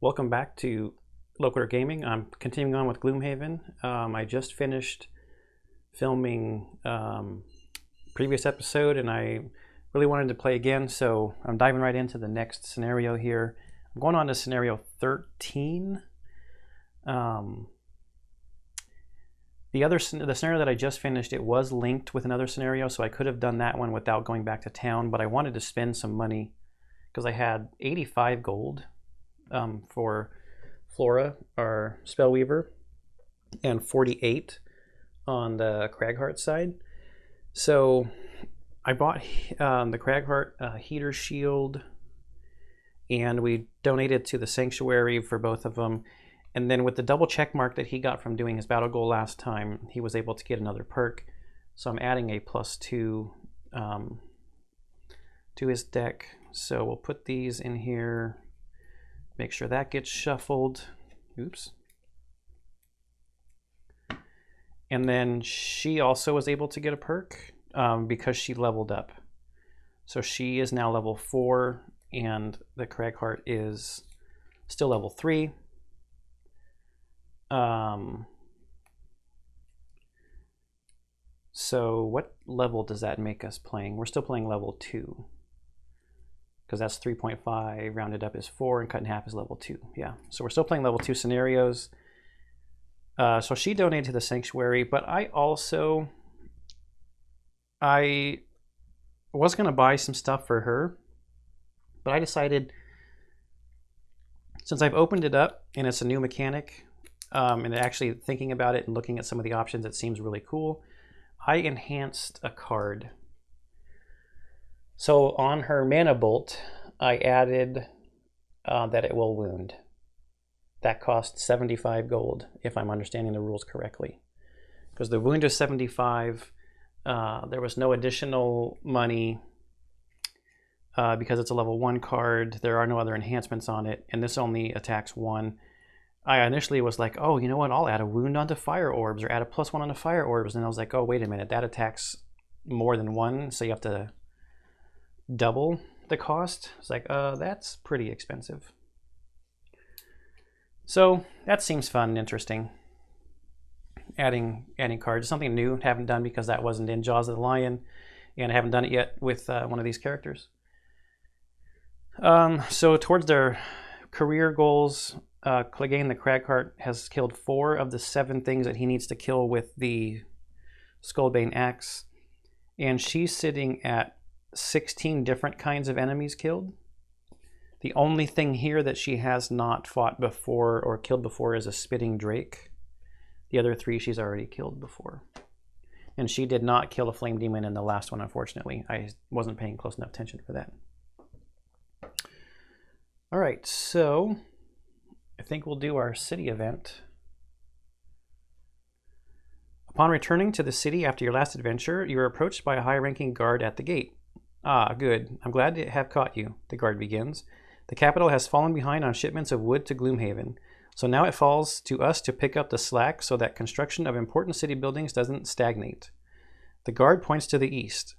Welcome back to Local Gaming. I'm continuing on with Gloomhaven. I just finished filming previous episode and I really wanted to play again, so I'm diving right into the next scenario here. I'm going on to scenario 13. The scenario that I just finished, it was linked with another scenario, so I could have done that one without going back to town, but I wanted to spend some money because I had 85 gold for Flora, our Spellweaver, and 48 on the Cragheart side. So I bought the Cragheart heater shield, and we donated to the Sanctuary for both of them. And then with the double check mark that he got from doing his battle goal last time, he was able to get another perk. So I'm adding a +2 to his deck. So we'll put these in here. Make sure that gets shuffled. Oops. And then she also was able to get a perk because she leveled up. So she is now level 4, and the Cragheart is still level 3. So what level does that make us playing? We're still playing level 2. Because that's 3.5, rounded up is 4, and cut in half is level 2. Yeah, so we're still playing level 2 scenarios. So she donated to the Sanctuary, but I was going to buy some stuff for her, but I decided, since I've opened it up and it's a new mechanic, and actually thinking about it and looking at some of the options, it seems really cool. I enhanced a card. So on her Mana Bolt, I added that it will wound. That costs 75 gold, if I'm understanding the rules correctly. Because the wound is 75, there was no additional money because it's a level 1 card. There are no other enhancements on it, and this only attacks 1. I initially was like, oh, you know what, I'll add a wound onto fire orbs, or add a +1 onto fire orbs. And I was like, oh, wait a minute, that attacks more than 1, so you have to double the cost. It's like, that's pretty expensive. So that seems fun and interesting. Adding cards, something new, haven't done because that wasn't in Jaws of the Lion, and I haven't done it yet with one of these characters. So towards their career goals, Clegane the Cragheart has killed 4 of the 7 things that he needs to kill with the Skullbane Axe, and she's sitting at 16 different kinds of enemies killed. The only thing here that she has not fought before or killed before is a spitting drake. The other 3 she's already killed before. And she did not kill a flame demon in the last one, unfortunately. I wasn't paying close enough attention for that. All right, so I think we'll do our city event. Upon returning to the city after your last adventure, you are approached by a high-ranking guard at the gate. Ah, good. I'm glad to have caught you, the guard begins. The capital has fallen behind on shipments of wood to Gloomhaven, so now it falls to us to pick up the slack so that construction of important city buildings doesn't stagnate. The guard points to the east.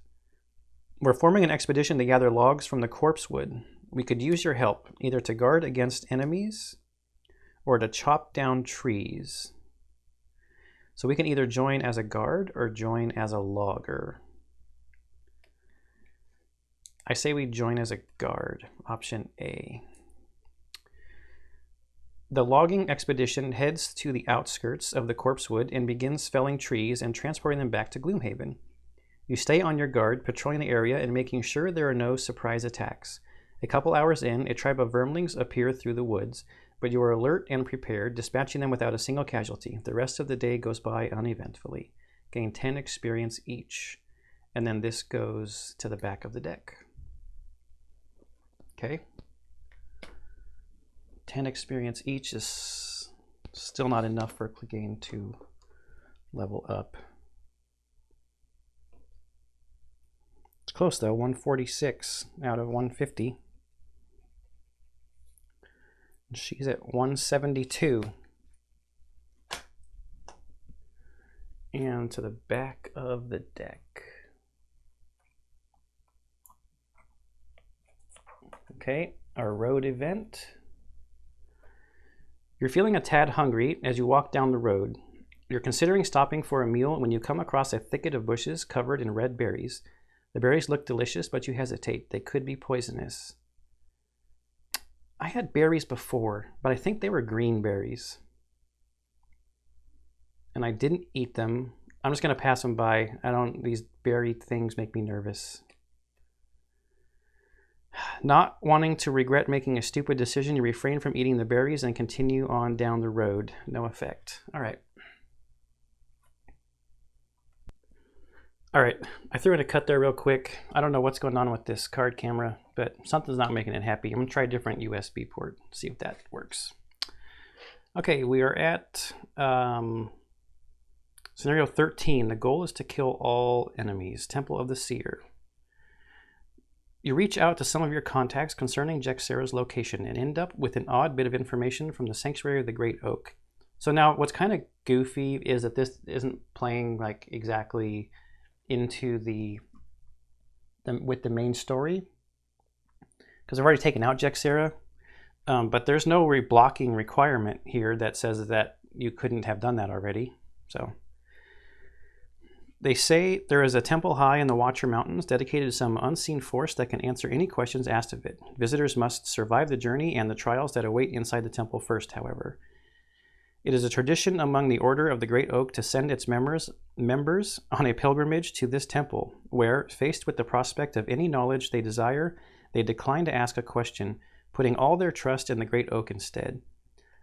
We're forming an expedition to gather logs from the corpse wood. We could use your help, either to guard against enemies or to chop down trees. So we can either join as a guard or join as a logger. I say we join as a guard, option A. The logging expedition heads to the outskirts of the corpsewood and begins felling trees and transporting them back to Gloomhaven. You stay on your guard, patrolling the area and making sure there are no surprise attacks. A couple hours in, a tribe of vermlings appear through the woods, but you are alert and prepared, dispatching them without a single casualty. The rest of the day goes by uneventfully. Gain 10 experience each. And then this goes to the back of the deck. Okay. 10 experience each is still not enough for Clegane to level up. It's close though, 146 out of 150. She's at 172. And to the back of the deck. Okay, our road event. You're feeling a tad hungry as you walk down the road. You're considering stopping for a meal when you come across a thicket of bushes covered in red berries. The berries look delicious, but you hesitate. They could be poisonous. I had berries before, but I think they were green berries. And I didn't eat them. I'm just going to pass them by. These berry things make me nervous. Not wanting to regret making a stupid decision, you refrain from eating the berries and continue on down the road. No effect. All right. All right, I threw in a cut there real quick. I don't know what's going on with this card camera, but something's not making it happy. I'm gonna try a different USB port, see if that works. Okay, we are at scenario 13. The goal is to kill all enemies. Temple of the Seer. You reach out to some of your contacts concerning Jexera's location and end up with an odd bit of information from the Sanctuary of the Great Oak. So now what's kind of goofy is that this isn't playing like exactly into with the main story, because I've already taken out Jexera, but there's no reblocking requirement here that says that you couldn't have done that already. So they say there is a temple high in the Watcher Mountains dedicated to some unseen force that can answer any questions asked of it. Visitors must survive the journey and the trials that await inside the temple first, however. It is a tradition among the Order of the Great Oak to send its members on a pilgrimage to this temple, where, faced with the prospect of any knowledge they desire, they decline to ask a question, putting all their trust in the Great Oak instead.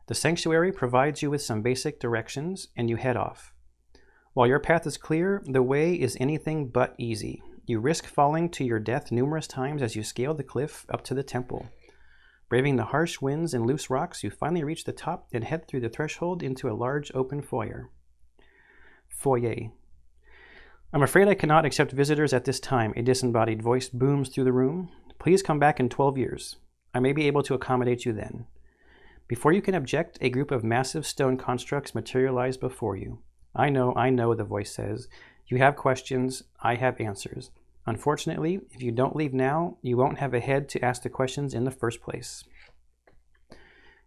The sanctuary provides you with some basic directions, and you head off. While your path is clear, the way is anything but easy. You risk falling to your death numerous times as you scale the cliff up to the temple. Braving the harsh winds and loose rocks, you finally reach the top and head through the threshold into a large open foyer. I'm afraid I cannot accept visitors at this time, a disembodied voice booms through the room. Please come back in 12 years. I may be able to accommodate you then. Before you can object, a group of massive stone constructs materialize before you. I know, the voice says. You have questions, I have answers. Unfortunately, if you don't leave now, you won't have a head to ask the questions in the first place.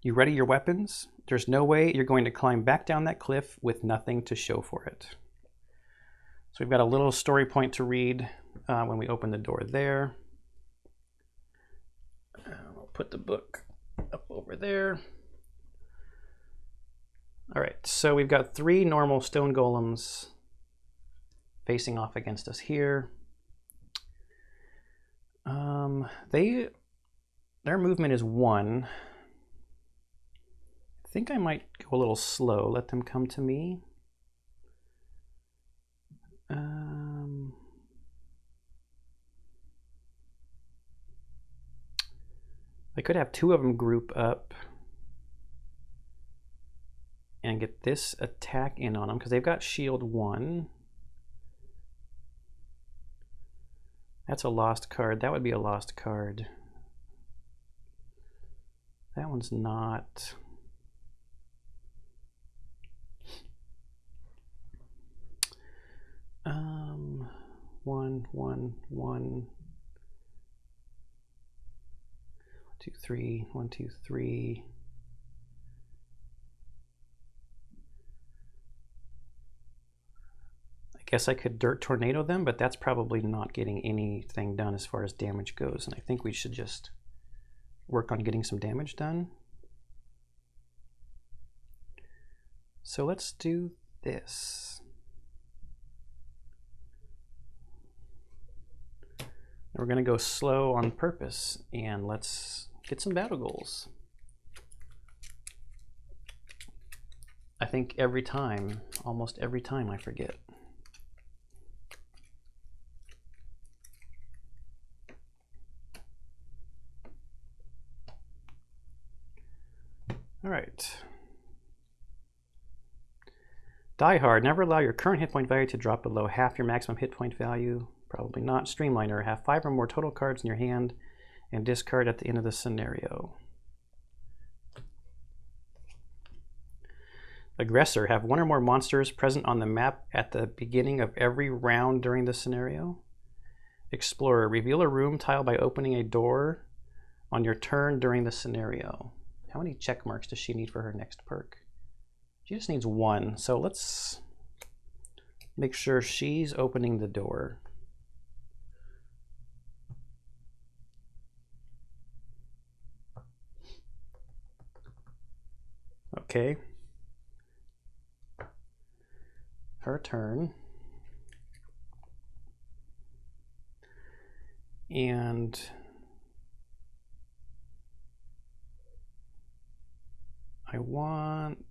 You ready your weapons? There's no way you're going to climb back down that cliff with nothing to show for it. So we've got a little story point to read when we open the door there. I'll put the book up over there. All right, so we've got 3 normal stone golems facing off against us here. Their movement is 1. I think I might go a little slow, let them come to me. I could have 2 of them group up and get this attack in on them because they've got shield 1. That's a lost card. That would be a lost card. That one's not. One, 2, 3. 1, 2, 3. I guess I could dirt tornado them, but that's probably not getting anything done as far as damage goes. And I think we should just work on getting some damage done. So let's do this. We're going to go slow on purpose, and let's get some battle goals. I think every time, almost every time, I forget. All right. Die Hard. Never allow your current hit point value to drop below half your maximum hit point value. Probably not. Streamliner. Have 5 or more total cards in your hand and discard at the end of the scenario. Aggressor. Have 1 or more monsters present on the map at the beginning of every round during the scenario. Explorer. Reveal a room tile by opening a door on your turn during the scenario. How many check marks does she need for her next perk? She just needs 1. So let's make sure she's opening the door. Okay. Her turn. And I want...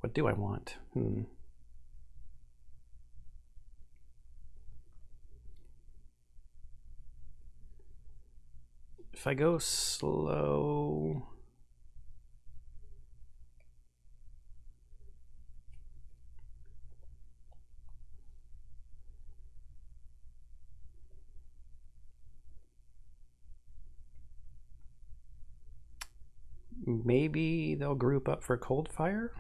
What do I want? If I go slow... Maybe they'll group up for cold fire,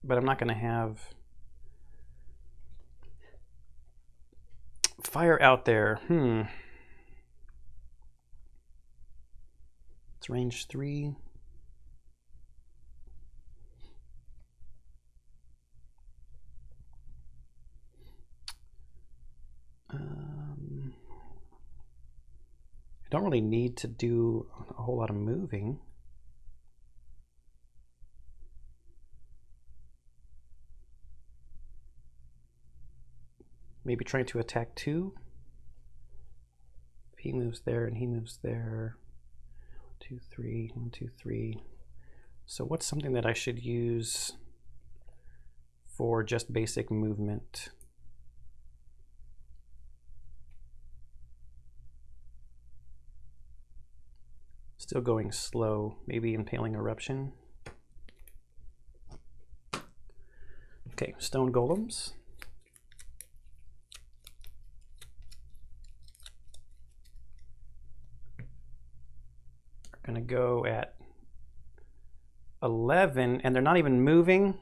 but I'm not going to have fire out there. It's range 3. I don't really need to do a whole lot of moving. Maybe trying to attack 2. If he moves there and he moves there. 1, 2, 3, 1, 2, 3. So what's something that I should use for just basic movement? Still going slow. Maybe Impaling Eruption. Okay, Stone Golems. Going to go at 11, and they're not even moving.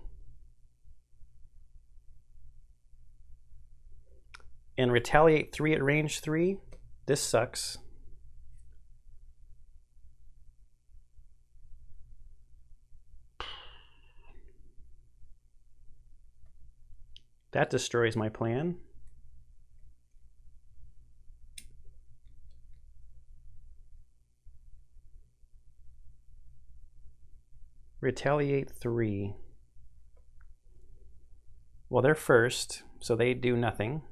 And retaliate 3 at range 3. This sucks. That destroys my plan. Retaliate 3. Well, they're first, so they do nothing.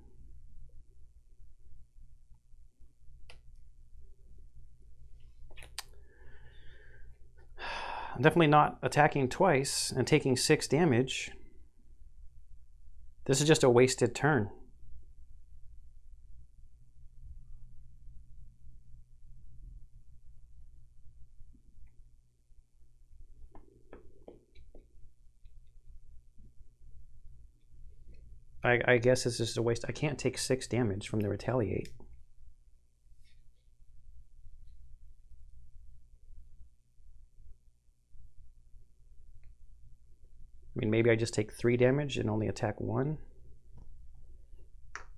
I'm definitely not attacking twice and taking 6 damage. This is just a wasted turn. I guess it's just a waste. I can't take 6 damage from the retaliate. I mean, maybe I just take 3 damage and only attack 1.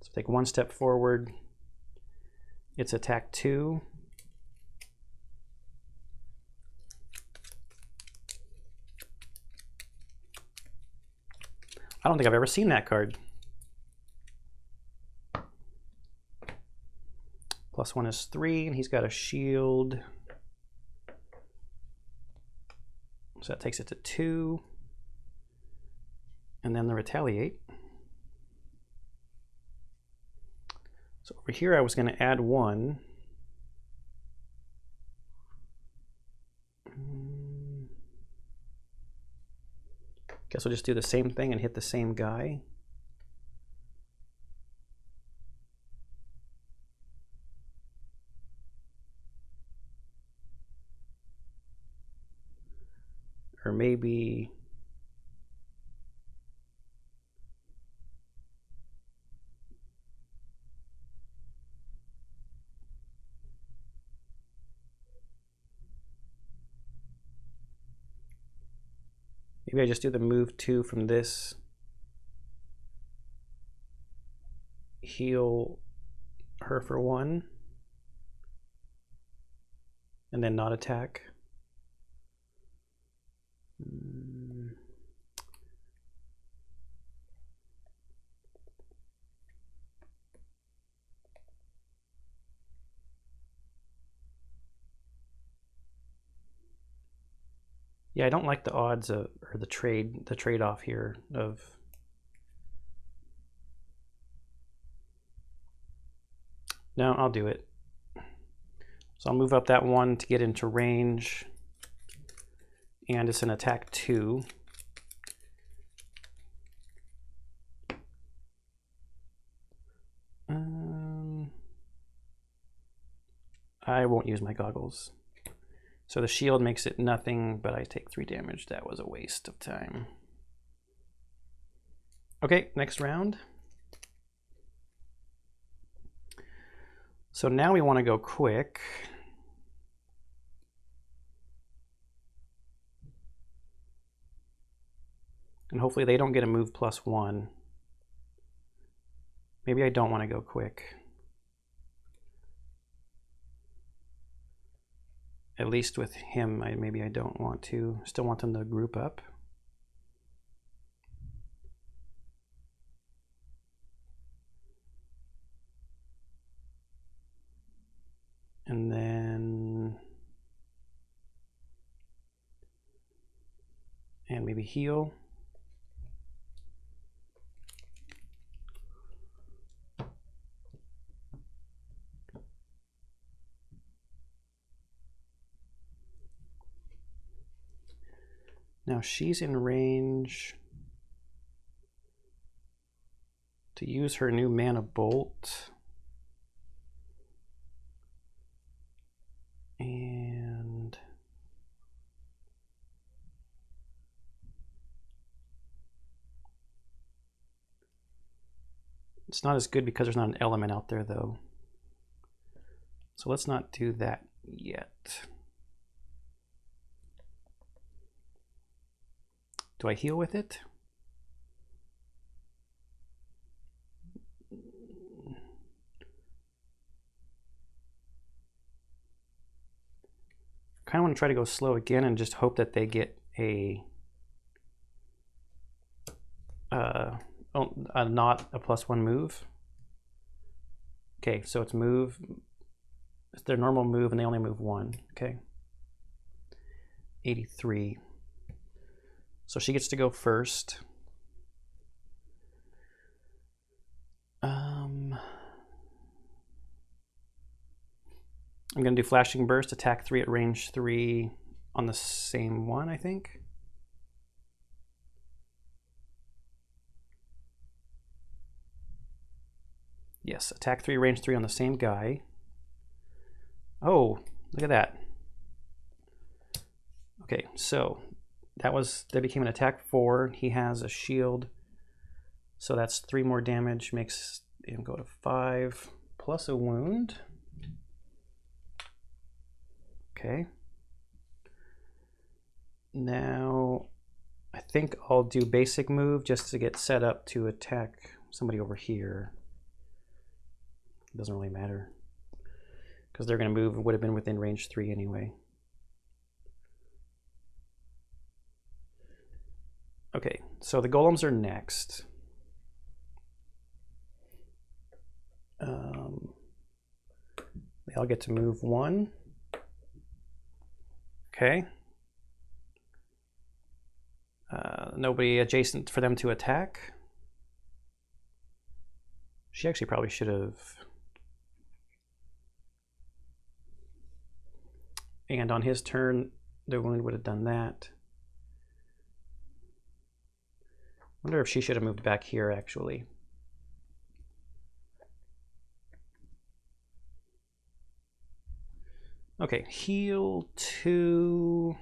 So take 1 step forward. It's attack 2. I don't think I've ever seen that card. +1 is 3, and he's got a shield. So that takes it to 2. And then the retaliate. So over here I was going to add 1. Guess we'll just do the same thing and hit the same guy. Or maybe I just do the move 2 from this, heal her for 1. and then not attack. Yeah, I don't like the odds of, or the trade-off here of. No, I'll do it. So I'll move up that 1 to get into range, and it's an attack 2. I won't use my goggles. So the shield makes it nothing, but I take 3 damage. That was a waste of time. Okay, next round. So now we want to go quick. And hopefully they don't get a move +1. Maybe I don't want to go quick. At least with him, maybe I don't want to. Still want them to group up. And then... and maybe heal. Now she's in range to use her new mana bolt. And it's not as good because there's not an element out there though. So let's not do that yet. Do I heal with it? I kind of want to try to go slow again and just hope that they get a not a +1 move. Okay, so it's move. It's their normal move and they only move 1. Okay. 83. So she gets to go first. I'm going to do Flashing Burst, attack 3 at range 3 on the same one, I think. Yes, attack 3, range 3 on the same guy. Oh, look at that. Okay, so that became an attack 4. He has a shield, so that's 3 more damage, makes him go to 5 plus a wound. Okay. Now I think I'll do basic move just to get set up to attack somebody over here. It doesn't really matter because they're going to move and would have been within range 3 anyway. Okay, so the golems are next. They all get to move 1. Okay. Nobody adjacent for them to attack. She actually probably should have. And on his turn, the wound would have done that. Wonder if she should have moved back here, actually. Okay, heal 2.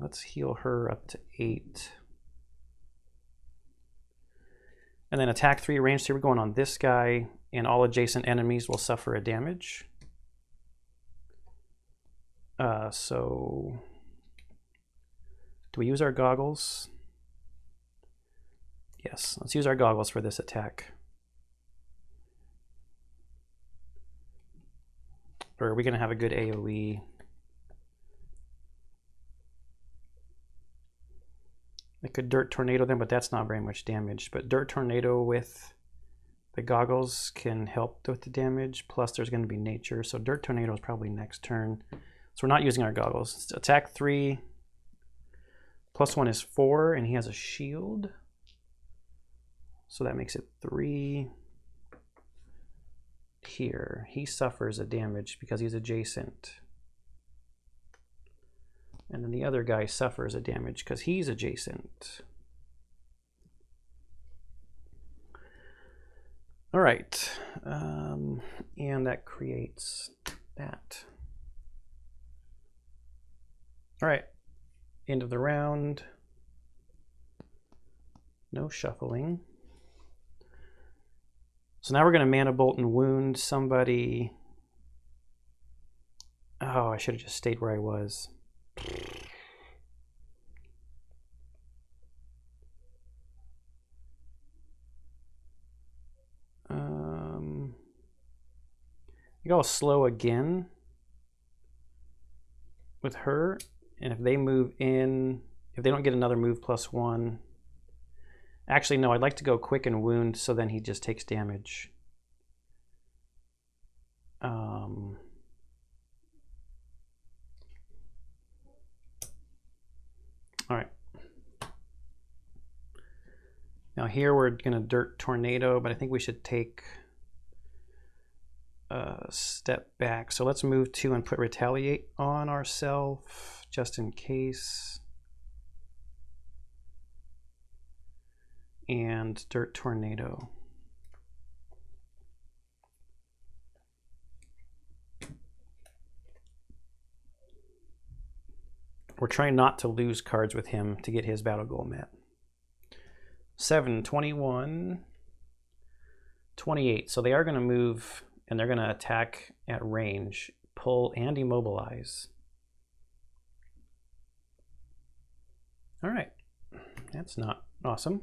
Let's heal her up to 8. And then attack 3, range 3. We're going on this guy, and all adjacent enemies will suffer a damage. So do we use our goggles? Yes, let's use our goggles for this attack. Or are we going to have a good AoE? I could Dirt Tornado them, but that's not very much damage. But Dirt Tornado with the goggles can help with the damage. Plus there's going to be nature. So Dirt Tornado is probably next turn. So we're not using our goggles. It's attack 3. +1 is 4, and he has a shield. So that makes it 3. Here, he suffers a damage because he's adjacent. And then the other guy suffers a damage because he's adjacent. All right, and that creates that. All right, end of the round. No shuffling. So now we're going to Mana Bolt and wound somebody. Oh, I should have just stayed where I was. I go slow again with her, and if they move in, if they don't get another move +1. Actually, no, I'd like to go quick and wound, so then he just takes damage. All right. Now here we're going to Dirt Tornado, but I think we should take a step back. So let's move 2 and put Retaliate on ourselves, just in case. And Dirt Tornado. We're trying not to lose cards with him to get his battle goal met. 7, 21, 28. So they are going to move, and they're going to attack at range, pull, and immobilize. All right. That's not awesome.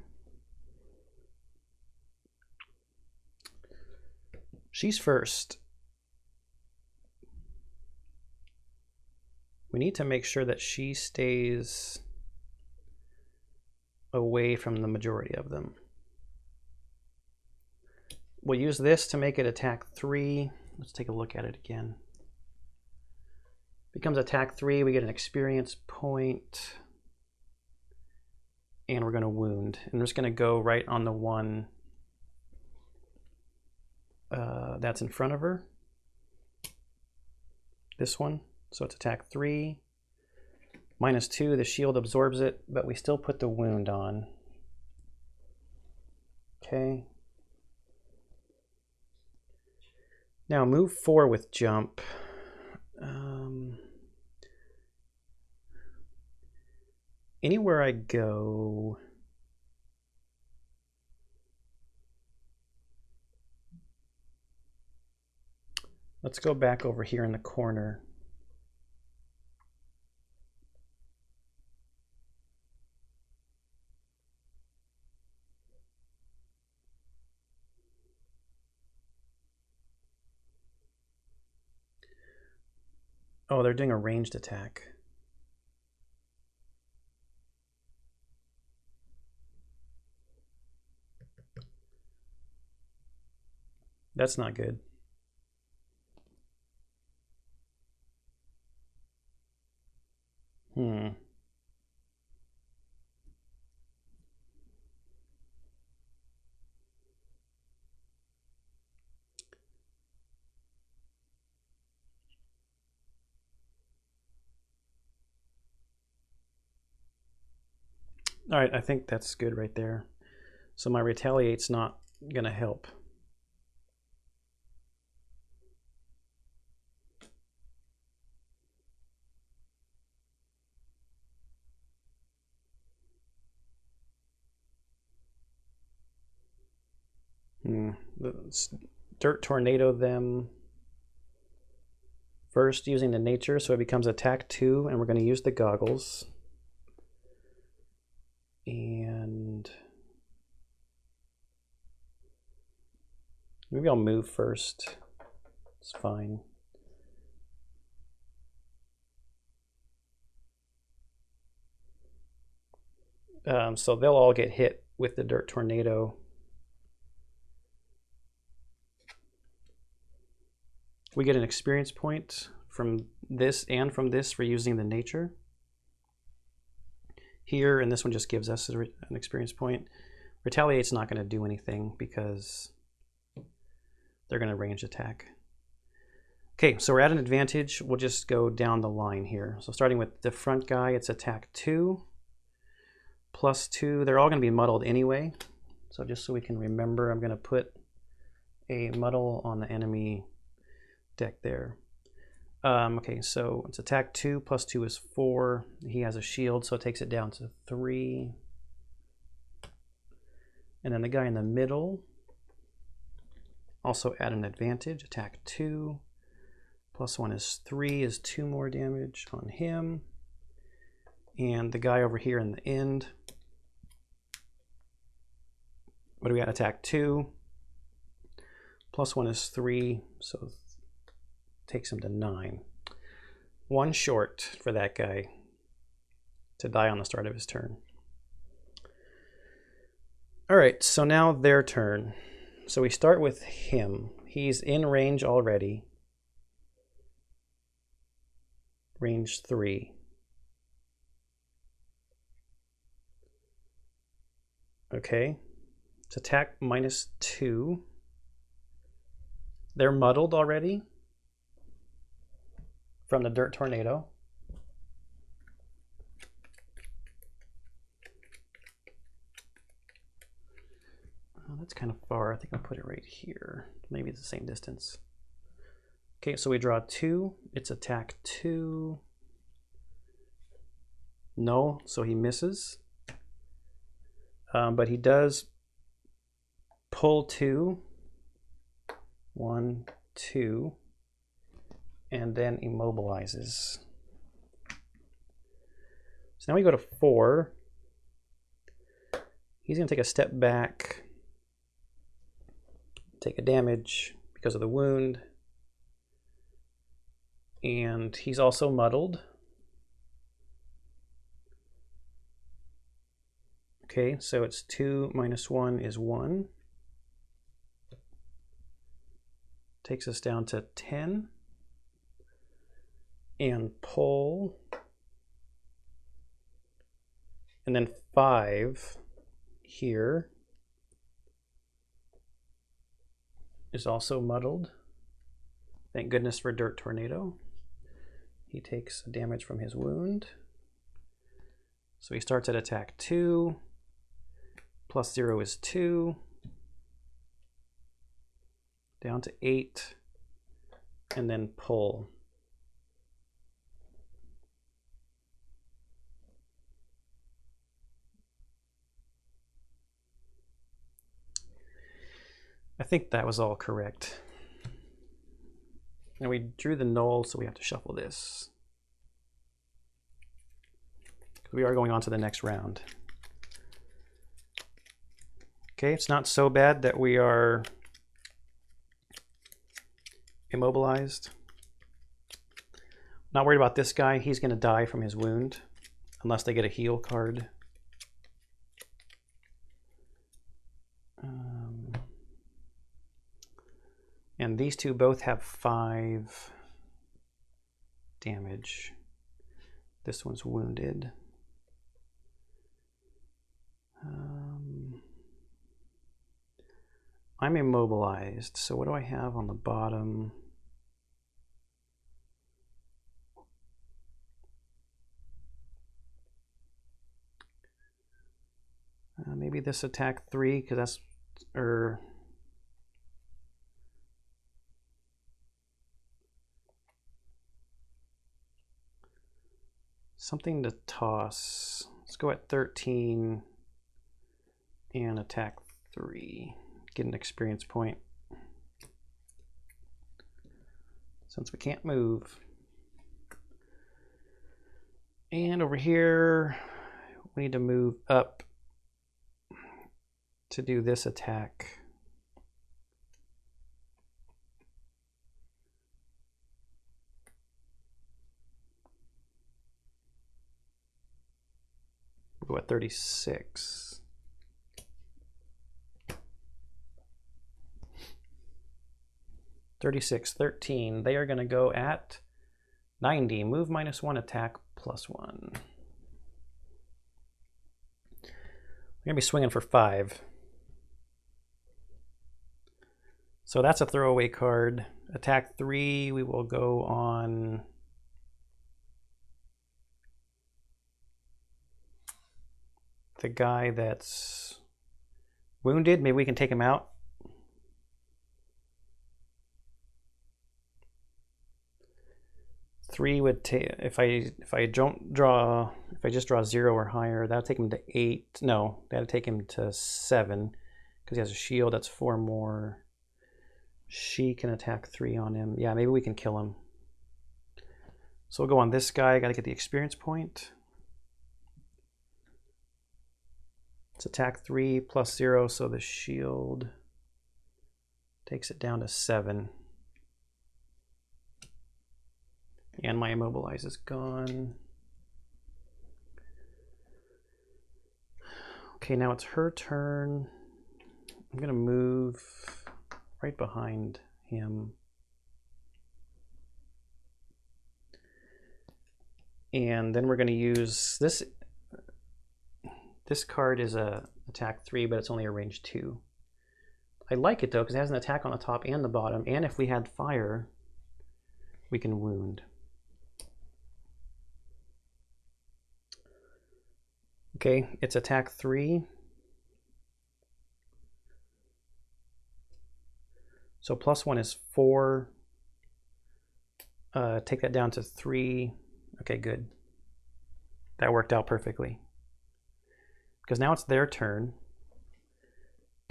She's first. We need to make sure that she stays away from the majority of them. We'll use this to make it attack 3. Let's take a look at it again. Becomes attack 3, we get an experience point. And we're going to wound. And we're just going to go right on the one that's in front of her. This one. So it's attack 3. -2, the shield absorbs it, but we still put the wound on. Okay. Now move 4 with jump. Anywhere I go, let's go back over here in the corner. Oh, they're doing a ranged attack. That's not good. All right, I think that's good right there. So my Retaliate's not going to help. Let's Dirt Tornado them first using the nature, so it becomes attack 2, and we're going to use the goggles. And maybe I'll move first. It's fine. So they'll all get hit with the Dirt Tornado. We get an experience point from this and from this for using the nature. Here, and this one just gives us an experience point. Retaliate's not going to do anything because they're going to range attack. Okay, so we're at an advantage. We'll just go down the line here. So starting with the front guy, it's attack 2, +2. They're all going to be muddled anyway. So just so we can remember, I'm going to put a muddle on the enemy deck there. Okay, so it's attack 2, +2 is 4. He has a shield, so it takes it down to 3. And then the guy in the middle, also at an advantage, attack 2. +1 is 3, is 2 more damage on him. And the guy over here in the end, what do we got? Attack 2. +1 is 3, so takes him to 9. 1 short for that guy to die on the start of his turn. All right, so now their turn. So we start with him. He's in range already. Range 3. Okay, it's attack -2. They're muddled already from the Dirt Tornado. Oh, that's kind of far. I think I'll put it right here. Maybe it's the same distance. Okay, so we draw 2. It's attack 2. No, so he misses. But he does pull 2. 1, 2. And then immobilizes. So now we go to 4. He's going to take a step back, take a damage because of the wound, and he's also muddled. Okay, so it's 2 minus 1 is 1. Takes us down to 10. And pull. And then 5 here is also muddled. Thank goodness for Dirt Tornado. He takes damage from his wound. So he starts at attack 2. +0 is 2. Down to 8. And then pull. I think that was all correct. And we drew the null, so we have to shuffle this. We are going on to the next round. Okay, it's not so bad that we are immobilized. Not worried about this guy. He's going to die from his wound unless they get a heal card. And these two both have 5 damage. This one's wounded. I'm immobilized, so what do I have on the bottom? Maybe this attack 3, because that's, something to toss. Let's go at 13 and attack 3. Get an experience point. Since we can't move. And over here, we need to move up to do this attack. go at 36. 36, 13. They are going to go at 90. Move -1, attack +1. We're going to be swinging for 5. So that's a throwaway card. Attack 3, we will go on the guy that's wounded. Maybe we can take him out. Three would take, if I just draw 0 or higher, that'll take him to 8. No, that'll take him to 7 because he has a shield. That's 4 more. She can attack 3 on him. Yeah, maybe we can kill him. So we'll go on this guy. Got to get the experience point. It's attack 3 +0, so the shield takes it down to 7. And my immobilize is gone. Okay, now it's her turn. I'm gonna move right behind him. And then we're gonna use this. This card is a attack 3, but it's only a range 2. I like it though, because it has an attack on the top and the bottom, and if we had fire, we can wound. Okay, it's attack 3. So +1 is 4. Take that down to 3. Okay, good. That worked out perfectly. Because now it's their turn.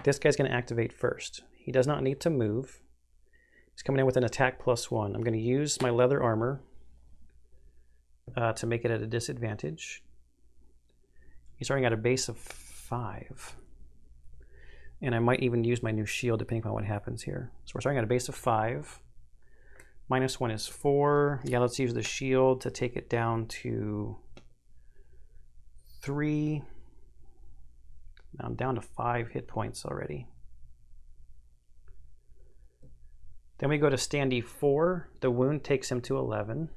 This guy's going to activate first. He does not need to move. He's coming in with an attack +1. I'm going to use my leather armor to make it at a disadvantage. He's starting at a base of 5. And I might even use my new shield depending on what happens here. So we're starting at a base of 5. -1 is 4. Yeah, let's use the shield to take it down to 3. Now I'm down to 5 hit points already. Then we go to standee 4. The wound takes him to 11.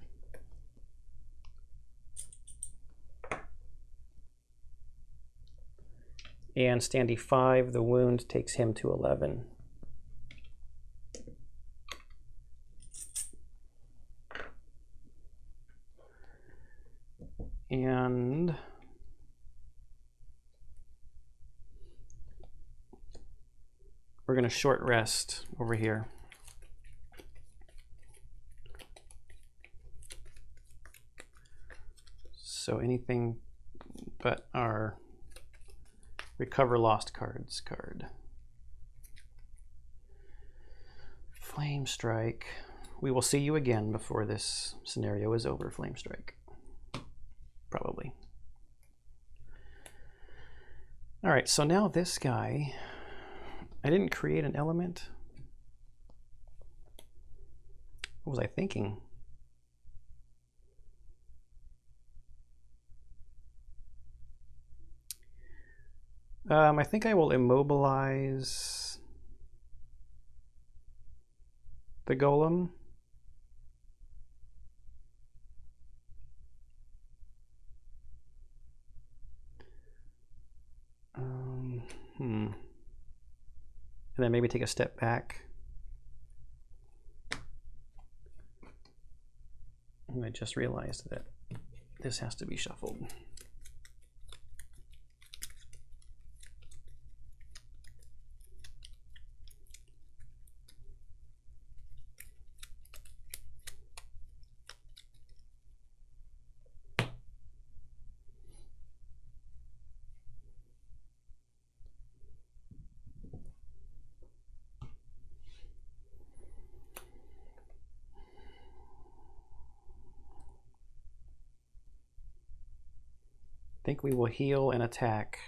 And standee 5, the wound takes him to 11. And we're going to short rest over here. So anything but our Recover Lost Cards card. Flame Strike. We will see you again before this scenario is over, Flame Strike. Probably. All right, so now this guy, I didn't create an element. What was I thinking? I think I will immobilize the golem. And then maybe take a step back. And I just realized that this has to be shuffled. I think we will heal and attack.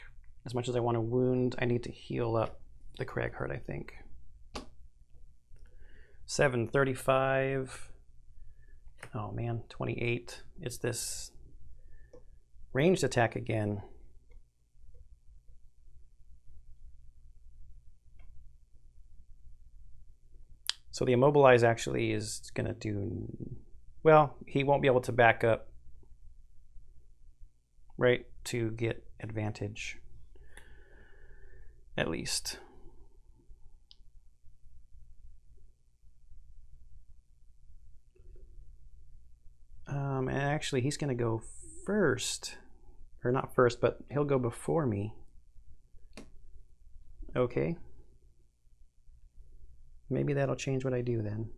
As much as I want to wound, I need to heal up the Crag Heart, I think. 7, 35. Oh man, 28. It's this ranged attack again. So the immobilize actually is going to do, well, he won't be able to back up, right, to get advantage, at least. And actually he's going to go first, or not first, but he'll go before me. Okay. Maybe that'll change what I do then.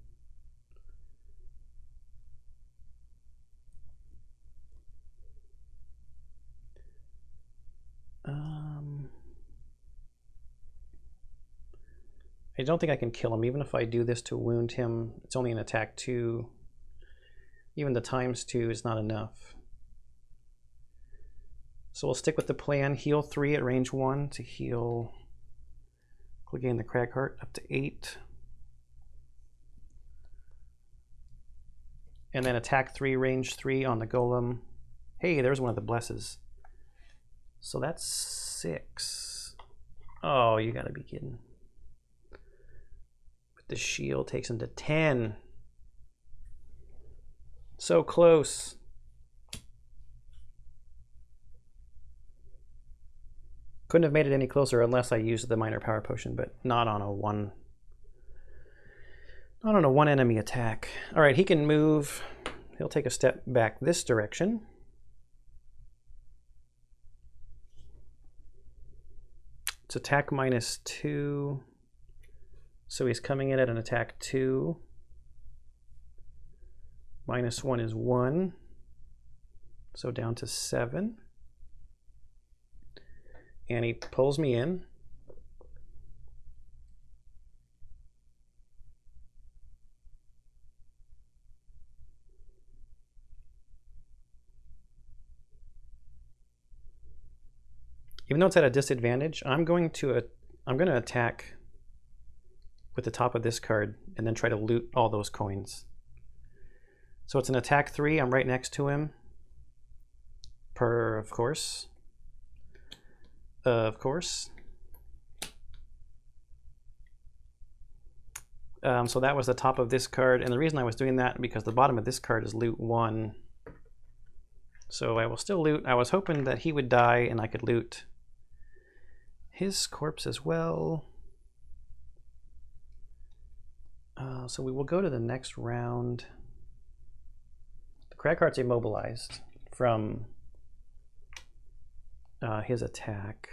I don't think I can kill him. Even if I do this to wound him, it's only an attack 2. Even the ×2 is not enough. So we'll stick with the plan. Heal 3 at range 1 to heal, gain the Crag Heart up to 8. And then attack 3, range 3 on the Golem. Hey, there's one of the blesses. So that's 6. Oh, you gotta be kidding. But the shield takes him to 10. So close. Couldn't have made it any closer unless I used the minor power potion, but not on a one enemy attack. All right, he can move. He'll take a step back this direction. It's attack -2. So he's coming in at an attack 2. -1 is 1. So down to 7. And he pulls me in. Even though it's at a disadvantage, I'm going to attack with the top of this card and then try to loot all those coins. So it's an attack 3. I'm right next to him. Of course. Of course. So that was the top of this card, and the reason I was doing that because the bottom of this card is loot 1. So I will still loot. I was hoping that he would die and I could loot his corpse as well. So we will go to the next round. The Crag Heart's immobilized from his attack.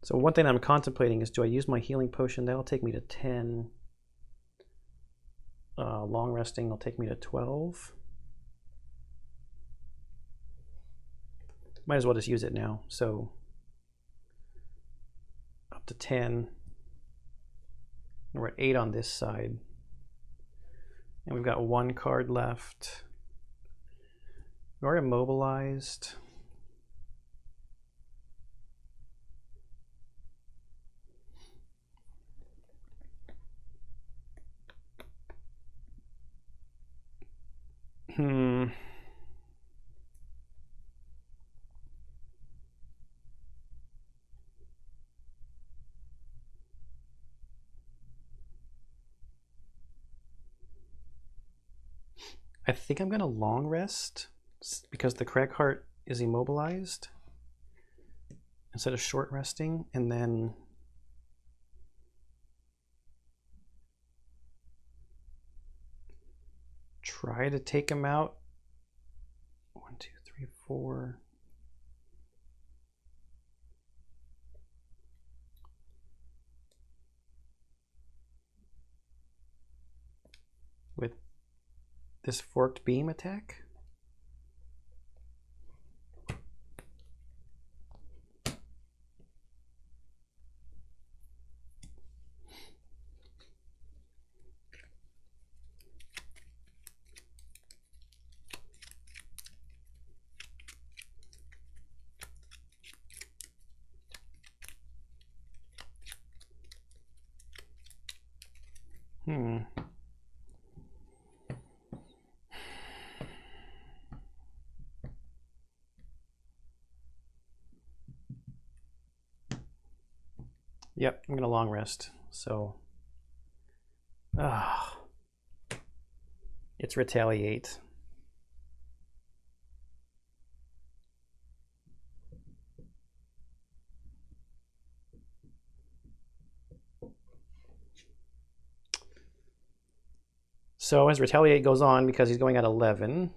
So one thing I'm contemplating is, do I use my healing potion? That'll take me to 10. Long resting will take me to 12. Might as well just use it now. So up to 10. And we're at 8 on this side. And we've got 1 card left. We're immobilized. I think I'm going to long rest because the Crag Heart is immobilized instead of short resting, and then try to take him out. 1, 2, 3, 4. With this forked beam attack. Yep, I'm gonna long rest. So, it's retaliate. So his retaliate goes on because he's going at 11.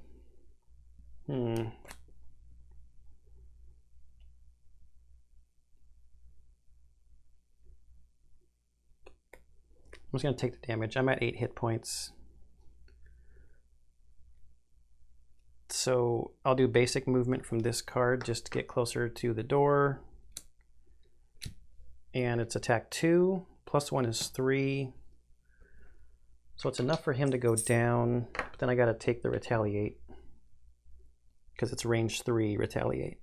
I'm just going to take the damage. I'm at 8 hit points. So I'll do basic movement from this card just to get closer to the door. And it's attack 2. +1 is 3. So it's enough for him to go down. But then I got to take the retaliate. Because it's range 3 retaliate.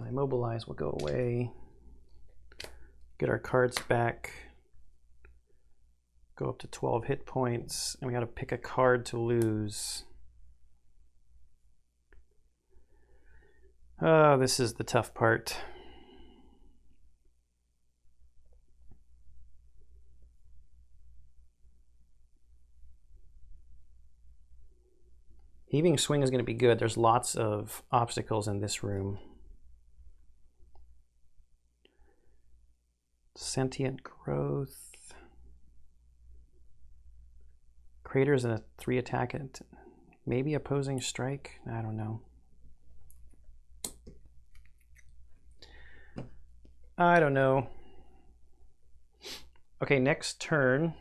Immobilize will go away. Get our cards back. Go up to 12 hit points. And we got to pick a card to lose. Oh, this is the tough part. Heaving Swing is going to be good. There's lots of obstacles in this room. Sentient Growth. Craters and a 3 attack. Maybe Opposing Strike? I don't know. I don't know. Okay, next turn.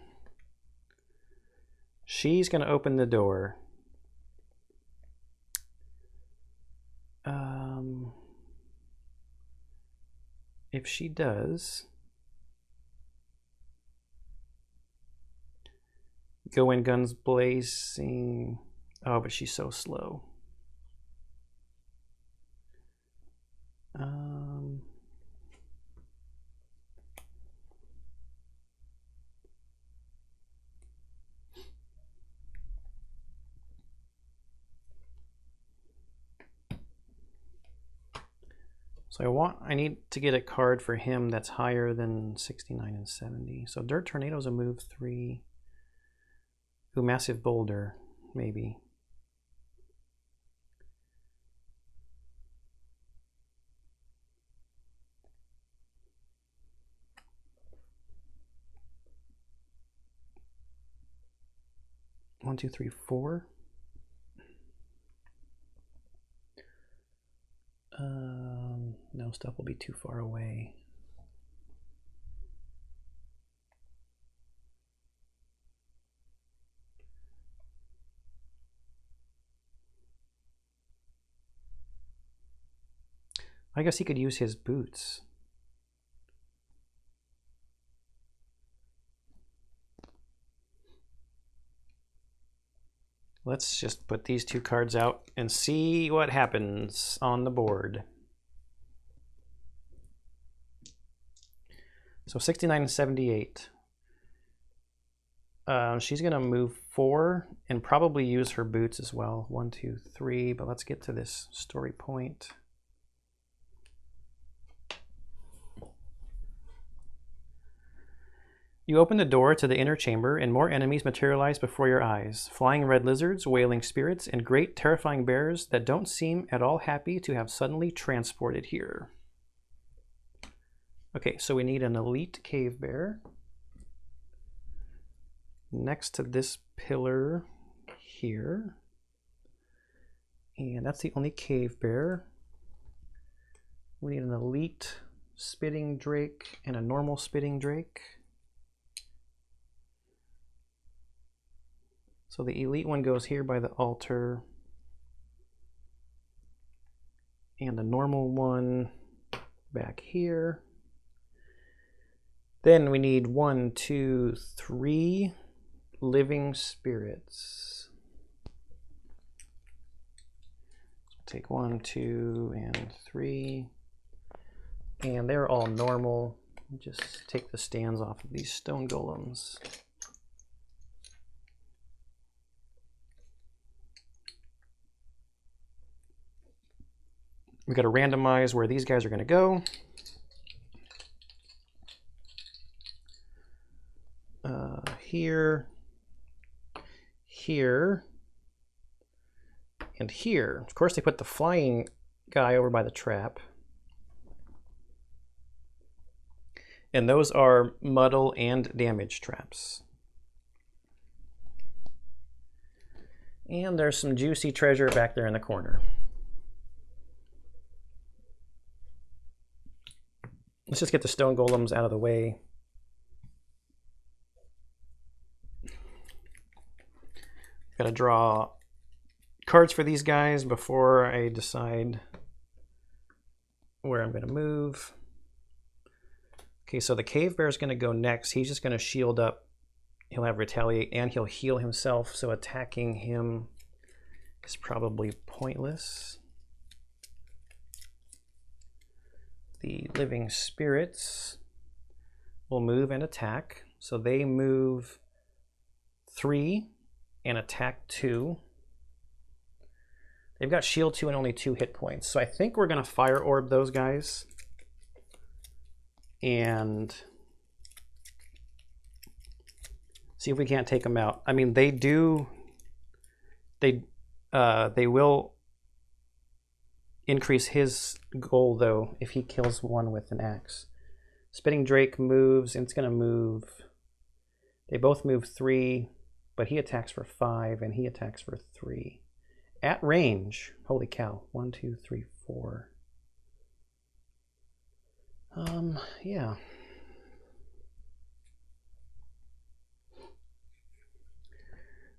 She's going to open the door. If she does, go in guns blazing. Oh, but she's so slow. So I need to get a card for him that's higher than 69 and 70. So Dirt Tornado's a move 3. Ooh, Massive Boulder, maybe. One, two, three, 4. No, stuff will be too far away. I guess he could use his boots. Let's just put these 2 cards out and see what happens on the board. So 69 and 78. She's going to move 4 and probably use her boots as well. 1, 2, 3. But let's get to this story point. You open the door to the inner chamber, and more enemies materialize before your eyes. Flying red lizards, wailing spirits, and great terrifying bears that don't seem at all happy to have suddenly transported here. Okay, so we need an elite cave bear. Next to this pillar here. And that's the only cave bear. We need an elite spitting drake and a normal spitting drake. So the elite one goes here by the altar. And the normal one back here. Then we need 1, 2, 3 living spirits. So take 1, 2, and 3. And they're all normal. Just take the stands off of these stone golems. We got to randomize where these guys are going to go. Here, here, and here. Of course, they put the flying guy over by the trap. And those are muddle and damage traps. And there's some juicy treasure back there in the corner. Let's just get the stone golems out of the way. Got to draw cards for these guys before I decide where I'm going to move. Okay, so the cave bear is going to go next. He's just going to shield up. He'll have retaliate and he'll heal himself, so attacking him is probably pointless. The living spirits will move and attack. So they move 3 and attack 2. They've got shield 2 and only 2 hit points. So I think we're going to fire orb those guys. And see if we can't take them out. I mean, they will increase his goal, though, if he kills one with an axe. Spitting Drake moves, and it's going to move. They both move 3, but he attacks for 5, and he attacks for 3. At range, holy cow, 1, 2, 3, 4. Yeah.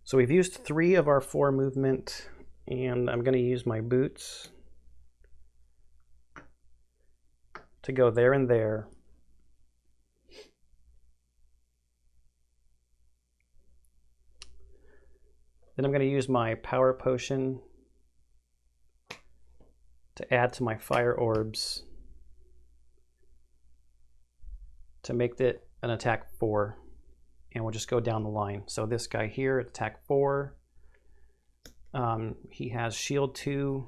So we've used 3 of our 4 movement, and I'm going to use my boots to go there and there. Then I'm going to use my power potion to add to my fire orbs to make it an attack 4. And we'll just go down the line. So this guy here, attack 4. He has shield 2.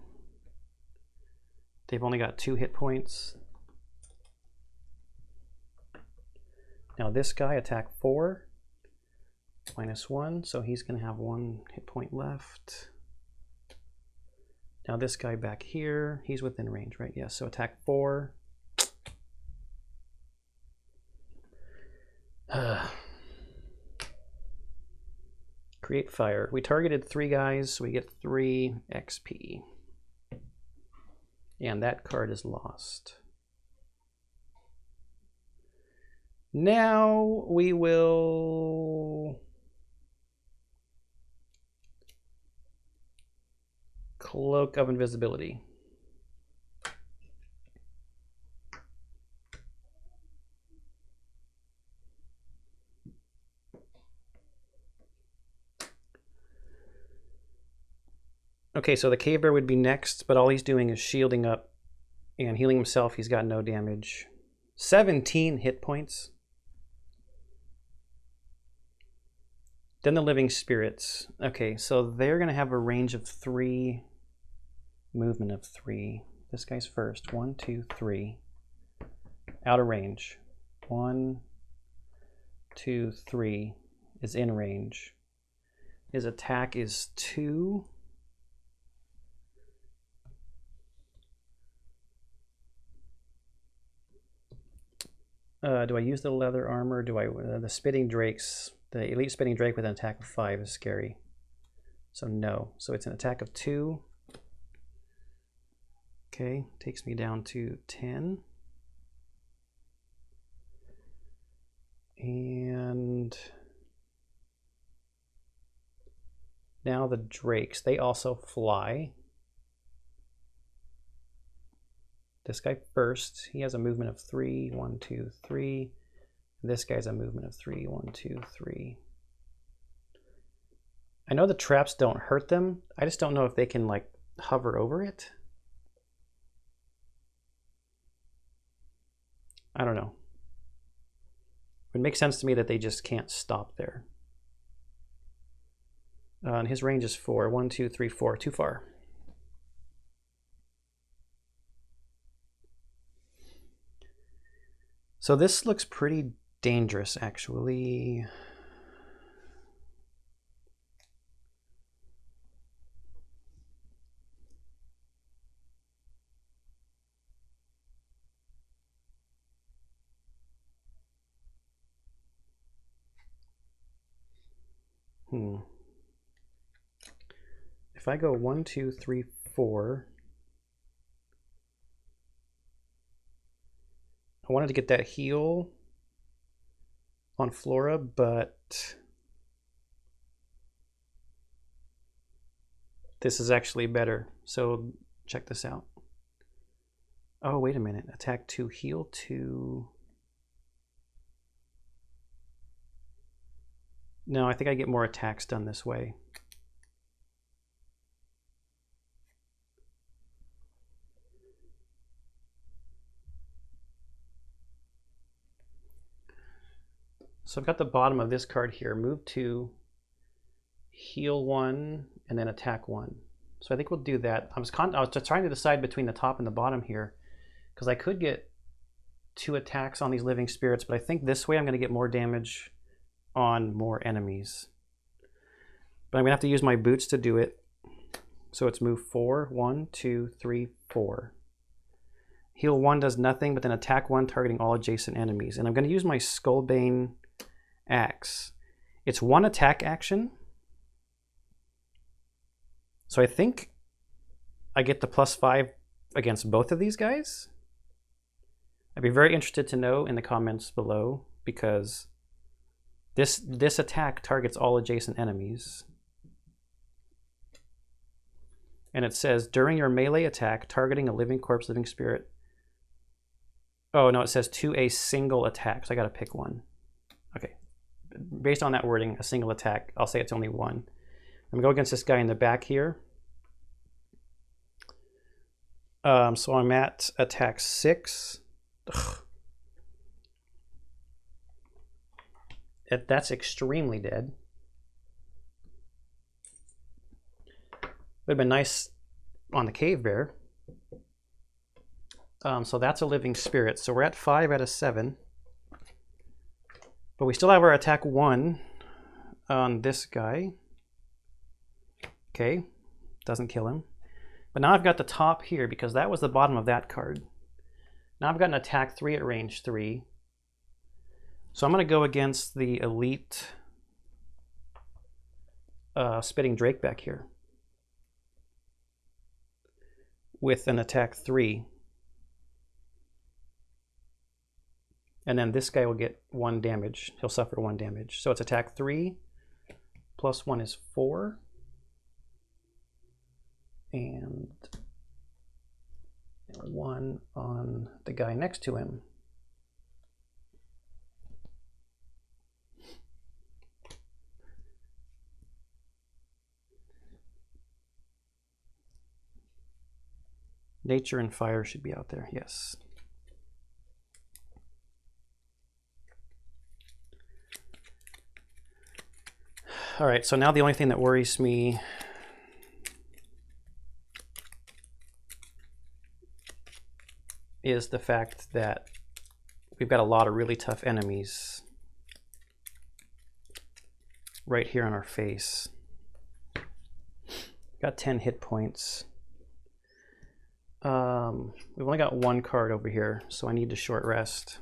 They've only got 2 hit points. Now this guy, attack 4. -1, so he's going to have 1 hit point left. Now this guy back here, he's within range, right? Yes, so attack 4. Create fire. We targeted 3 guys, so we get 3 XP. And that card is lost. Now we will Cloak of Invisibility. Okay, so the cave bear would be next, but all he's doing is shielding up and healing himself. He's got no damage. 17 hit points. Then the living spirits. Okay, so they're going to have a range of 3, movement of 3. This guy's first. 1, 2, 3. Out of range. 1, 2, 3 is in range. His attack is 2. Do I use the leather armor? Do I the spitting drakes? The elite spitting drake with an attack of 5 is scary. So no. So it's an attack of 2. Okay, takes me down to 10. And now the drakes, they also fly. This guy first, he has a movement of 3, 1, 2, 3. This guy's a movement of 3, 1, 2, 3. I know the traps don't hurt them. I just don't know if they can like hover over it. I don't know. It makes sense to me that they just can't stop there. And his range is 4. 1, 2, 3, 4. Too far. So this looks pretty dangerous, actually. If I go 1, 2, 3, 4, I wanted to get that heal on Flora, but this is actually better. So check this out. Oh, wait a minute. Attack 2, heal 2. No, I think I get more attacks done this way. So I've got the bottom of this card here. Move 2, heal 1, and then attack 1. So I think we'll do that. I was trying to decide between the top and the bottom here, because I could get 2 attacks on these living spirits, but I think this way I'm going to get more damage on more enemies. But I'm going to have to use my boots to do it. So it's move 4, 1, 2, 3, 4. Heal 1 does nothing, but then attack 1 targeting all adjacent enemies. And I'm going to use my Skullbane axe. It's 1 attack action. So I think I get the +5 against both of these guys. I'd be very interested to know in the comments below, because this attack targets all adjacent enemies. And it says, during your melee attack, targeting a living corpse, living spirit. Oh, no, it says to a single attack, so I got to pick one. Okay. Based on that wording, a single attack, I'll say it's only 1. I'm going to go against this guy in the back here. So I'm at attack 6. Ugh. That's extremely dead. Would have been nice on the cave bear. So that's a living spirit. So we're at 5 out of 7. But we still have our attack 1 on this guy. Okay, doesn't kill him. But now I've got the top here, because that was the bottom of that card. Now I've got an attack 3 at range 3. So I'm going to go against the elite Spitting Drake back here with an attack 3. And then this guy will get 1 damage. He'll suffer 1 damage. So it's attack 3 plus 1 is 4. And 1 on the guy next to him. Nature and fire should be out there, yes. All right, so now the only thing that worries me is the fact that we've got a lot of really tough enemies right here on our face. Got 10 hit points. We've only got 1 card over here, so I need to short rest.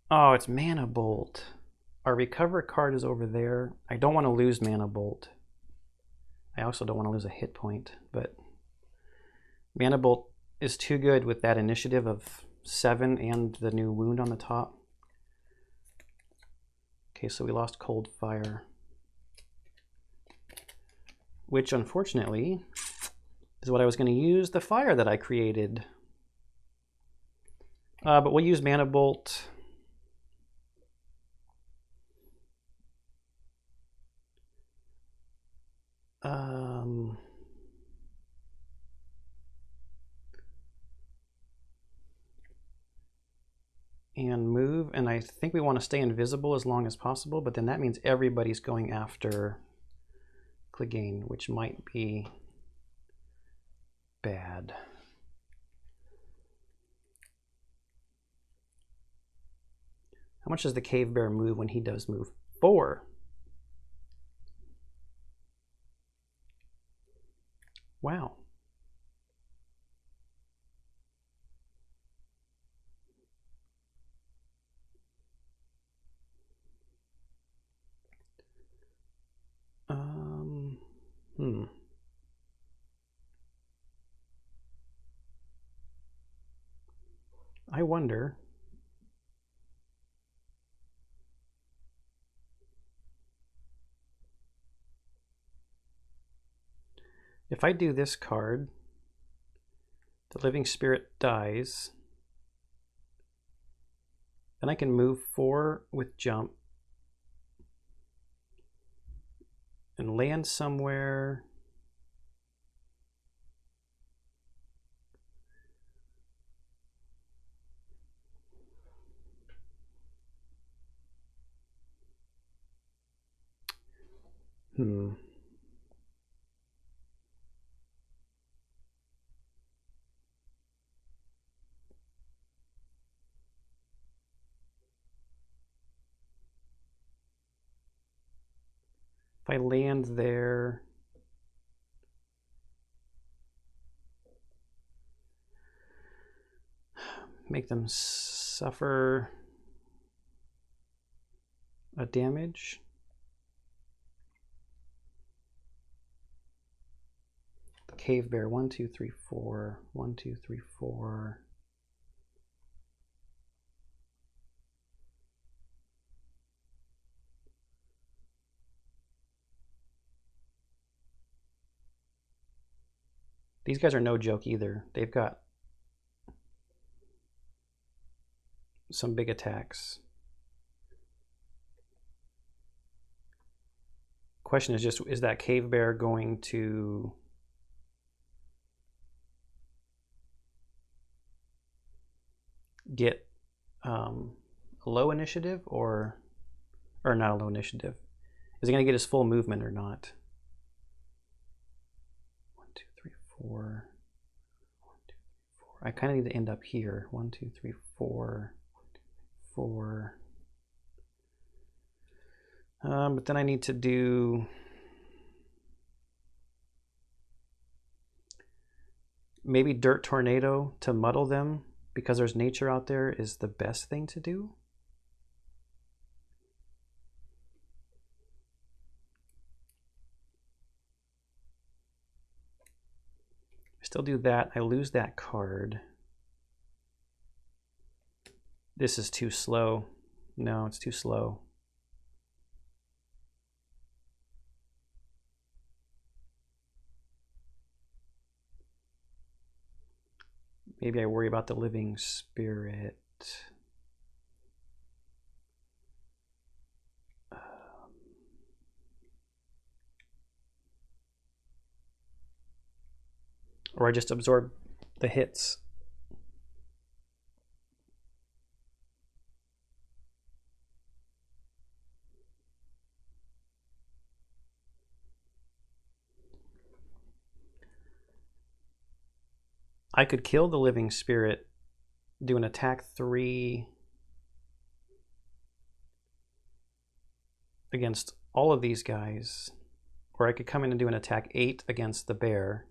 Oh, it's Mana Bolt. Our recover card is over there. I don't want to lose Mana Bolt. I also don't want to lose a hit point, but Mana Bolt is too good with that initiative of 7 and the new wound on the top. Okay, so we lost Cold Fire, which unfortunately is what I was going to use the fire that I created. But we'll use Mana Bolt. And move, and I think we want to stay invisible as long as possible, but then that means everybody's going after Clegane, which might be bad. How much does the cave bear move when he does move? 4. Wow. I wonder. If I do this card, the living spirit dies. Then I can move 4 with jump and land somewhere. If I land there, make them suffer a damage. The cave bear, 1, 2, 3, 4, 1, 2, 3, 4. These guys are no joke either. They've got some big attacks. Question is just, is that cave bear going to get a low initiative or not a low initiative? Is he going to get his full movement or not? 1, 2, 3, 4. 1, 2, 3, 4. I kind of need to end up here. 1, 2, 3, 4. 4. But then I need to do maybe Dirt Tornado to muddle them, because there's nature out there is the best thing to do. Still do that. I lose that card. This is too slow. No, it's too slow. Maybe I worry about the living spirit. Or I just absorb the hits. I could kill the living spirit, do an attack 3 against all of these guys, or I could come in and do an attack 8 against the bear.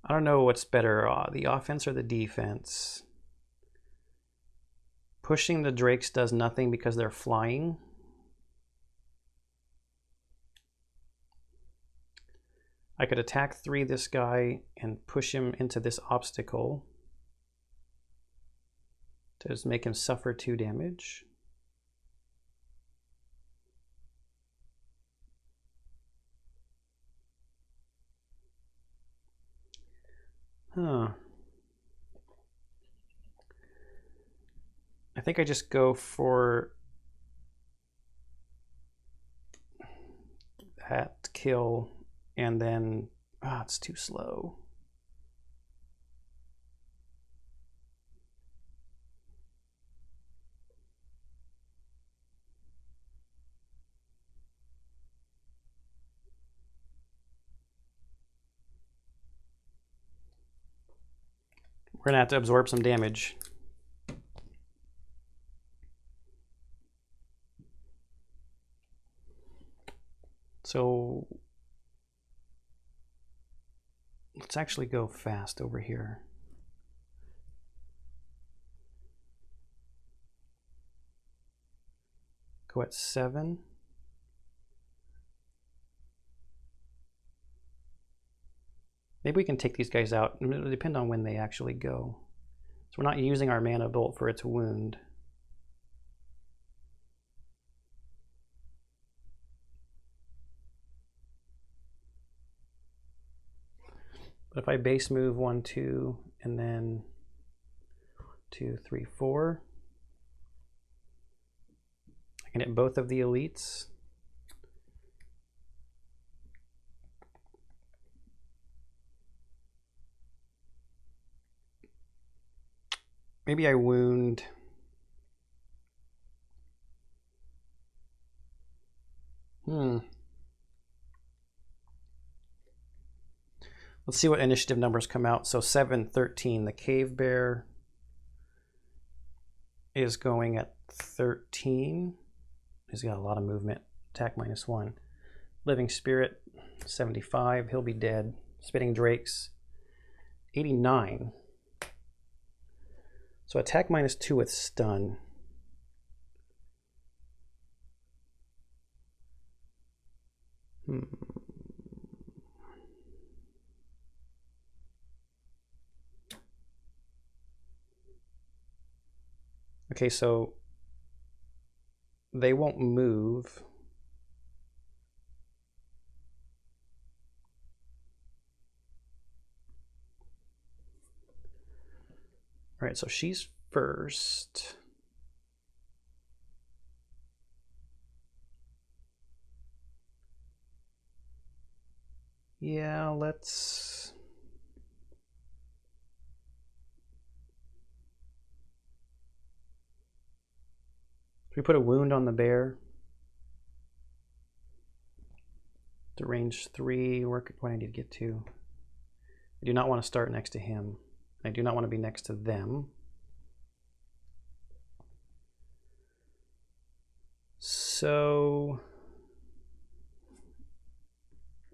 I don't know what's better, the offense or the defense. Pushing the drakes does nothing because they're flying. I could attack 3 this guy and push him into this obstacle to just make him suffer 2 damage. Huh. I think I just go for that kill and then, it's too slow. We're gonna have to absorb some damage. So let's actually go fast over here. Go at 7. Maybe we can take these guys out. It'll depend on when they actually go. So we're not using our mana bolt for its wound. But if I base move 1, 2, and then 2, 3, 4, I can hit both of the elites. Maybe I wound. Let's see what initiative numbers come out. So 7, 13. The Cave Bear is going at 13. He's got a lot of movement. Attack -1. Living Spirit, 75. He'll be dead. Spitting Drakes, 89. So attack -2 with stun. Okay, so they won't move. All right, so she's first. Yeah, let's... we put a wound on the bear. To range 3, what I need to get to. I do not want to start next to him. I do not want to be next to them. So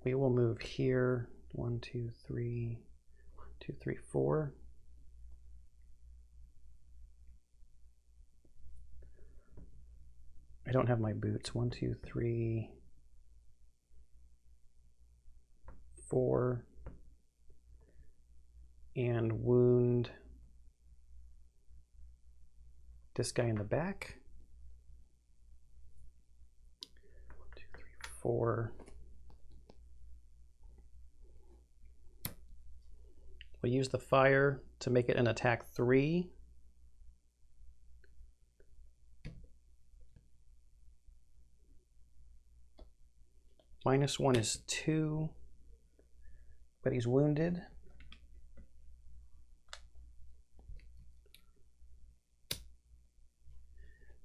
we will move here. 1, 2, 3, 1, 2, 3, 4. I don't have my boots. 1, 2, 3, 4. And wound this guy in the back. 1, 2, 3, 4. We'll use the fire to make it an attack 3. -1 is 2, but he's wounded.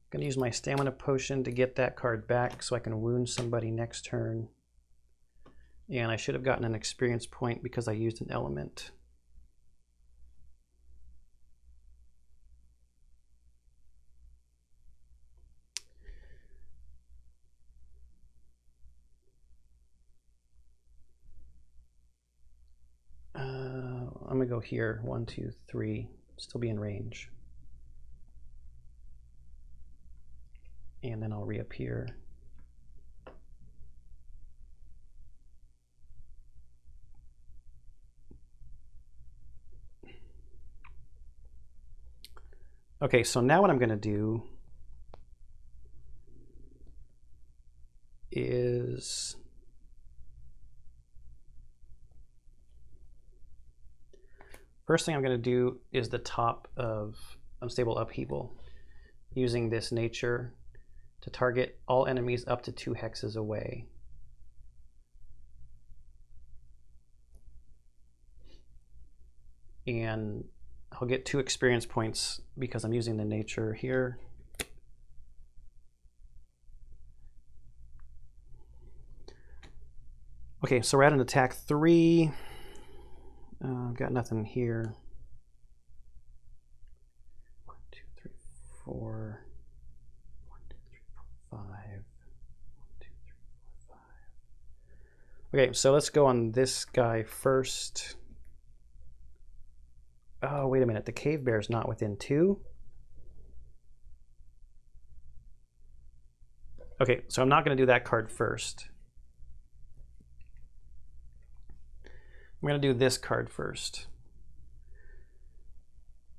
I'm going to use my stamina potion to get that card back so I can wound somebody next turn. And I should have gotten an experience point because I used an element. I'm going to go here. 1, 2, 3. Still be in range. And then I'll reappear. Okay, so now what I'm going to do is first thing I'm going to do is the top of Unstable Upheaval, using this nature to target all enemies up to 2 hexes away. And I'll get 2 experience points because I'm using the nature here. Okay, so we're at an attack 3. Got nothing here. 4. 1, 2, 3, 4, 5. 1, 2, 3, 4, 5. Okay, so let's go on this guy first. Oh, wait a minute. The cave bear is not within 2. Okay, so I'm not going to do that card first. I'm going to do this card first.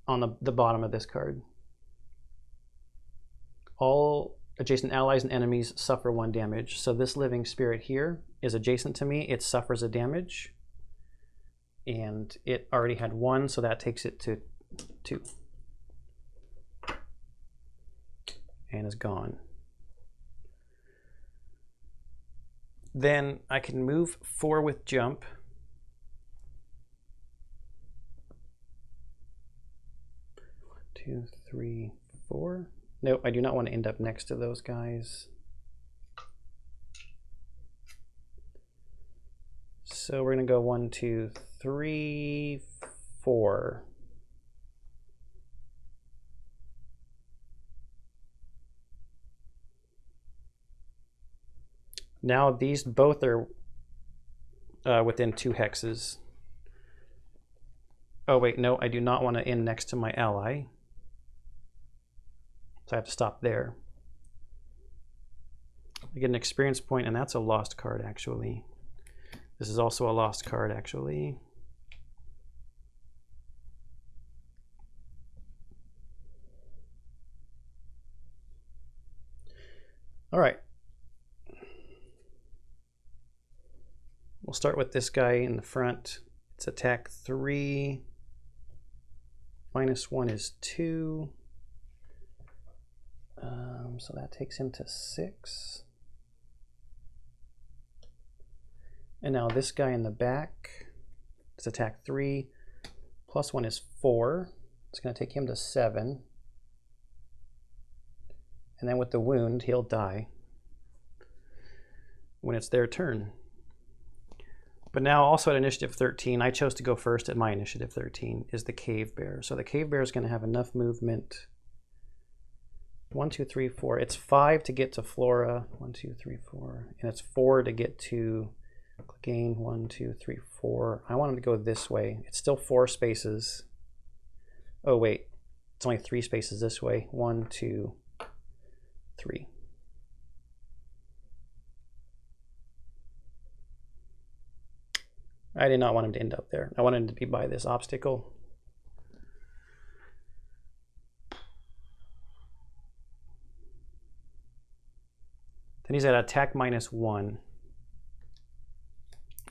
On the bottom of this card. All adjacent allies and enemies suffer 1 damage. So this living spirit here is adjacent to me. It suffers a damage. And it already had 1, so that takes it to 2. And is gone. Then I can move 4 with jump. Two, 3, 4. Nope, I do not want to end up next to those guys. So we're going to go 1, 2, 3, 4. Now these both are within 2 hexes. Oh wait, no, I do not want to end next to my ally. So I have to stop there. I get an experience point, and that's a lost card, actually. This is also a lost card, actually. All right. We'll start with this guy in the front. It's attack 3. -1 is 2. So that takes him to 6. And now this guy in the back, it's attack 3. +1 is 4. It's going to take him to 7. And then with the wound, he'll die when it's their turn. But now also at initiative 13, I chose to go first at my initiative 13, is the cave bear. So the cave bear is going to have enough movement. 1, 2, 3, 4. It's 5 to get to Flora. 1, 2, 3, 4. And it's 4 to get to Gain. 1, 2, 3, 4. I want him to go this way. It's still 4 spaces. Oh, wait. It's only 3 spaces this way. 1, 2, 3. I did not want him to end up there. I wanted him to be by this obstacle. Then he's at attack -1. I'm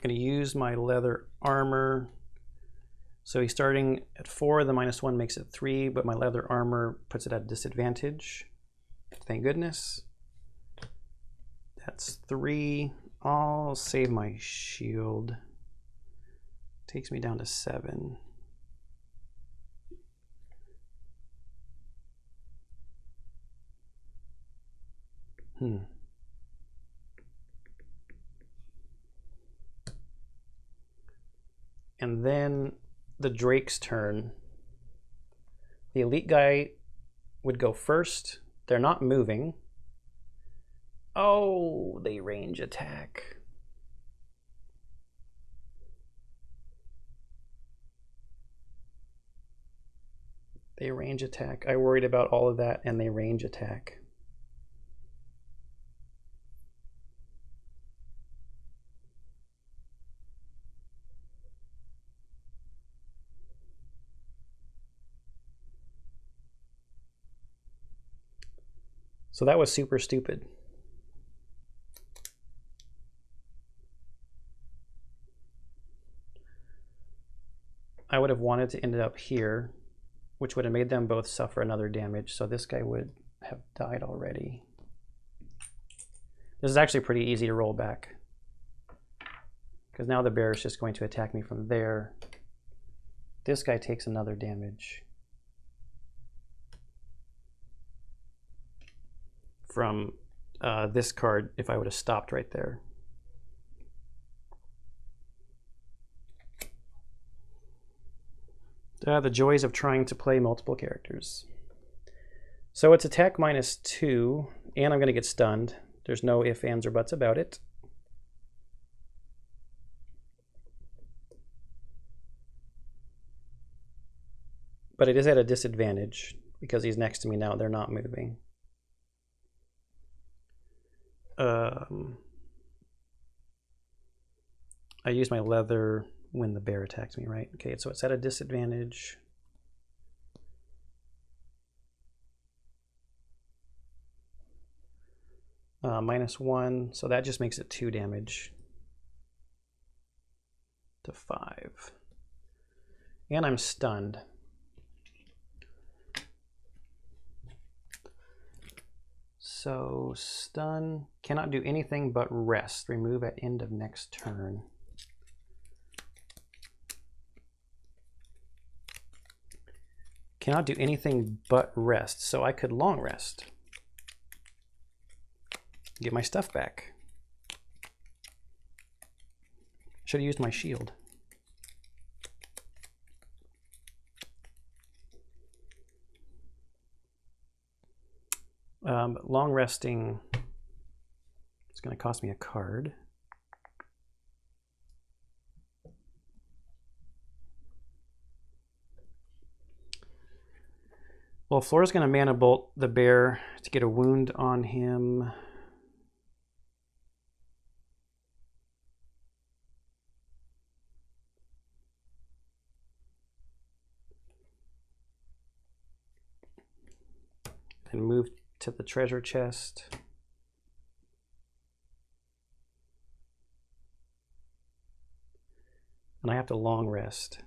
going to use my leather armor. So he's starting at 4. The -1 makes it 3, but my leather armor puts it at a disadvantage. Thank goodness. That's 3. I'll save my shield. Takes me down to 7. And then the Drake's turn. The elite guy would go first. They're not moving. Oh, they range attack. They range attack. I worried about all of that, and they range attack. So that was super stupid. I would have wanted to end up here, which would have made them both suffer another damage. So this guy would have died already. This is actually pretty easy to roll back, because now the bear is just going to attack me from there. This guy takes another damage from this card if I would have stopped right there. The joys of trying to play multiple characters. So it's attack -2, and I'm going to get stunned. There's no ifs, ands, or buts about it. But it is at a disadvantage because he's next to me now. They're not moving. I use my leather when the bear attacks me, right? Okay, so it's at a disadvantage. -1, so that just makes it 2 damage to 5. And I'm stunned. So stun, cannot do anything but rest. Remove at end of next turn. Cannot do anything but rest, so I could long rest. Get my stuff back. Should have used my shield. Long resting, it's going to cost me a card. Well, Flora's going to mana bolt the bear to get a wound on him. And move to the treasure chest. And I have to long rest.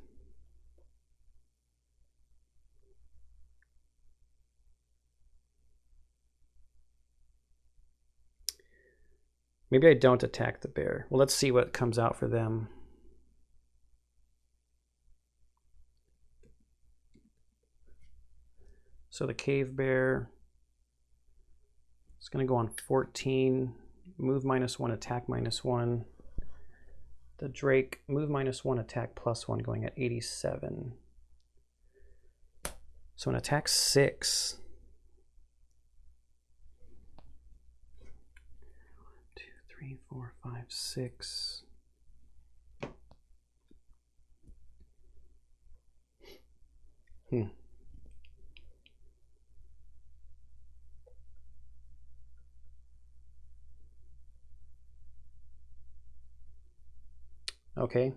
Maybe I don't attack the bear. Well, let's see what comes out for them. So the cave bear is going to go on 14, move -1, attack -1. The drake, move -1, attack +1, going at 87. So an attack 6. 2, 3, 4, 5, 6. Okay.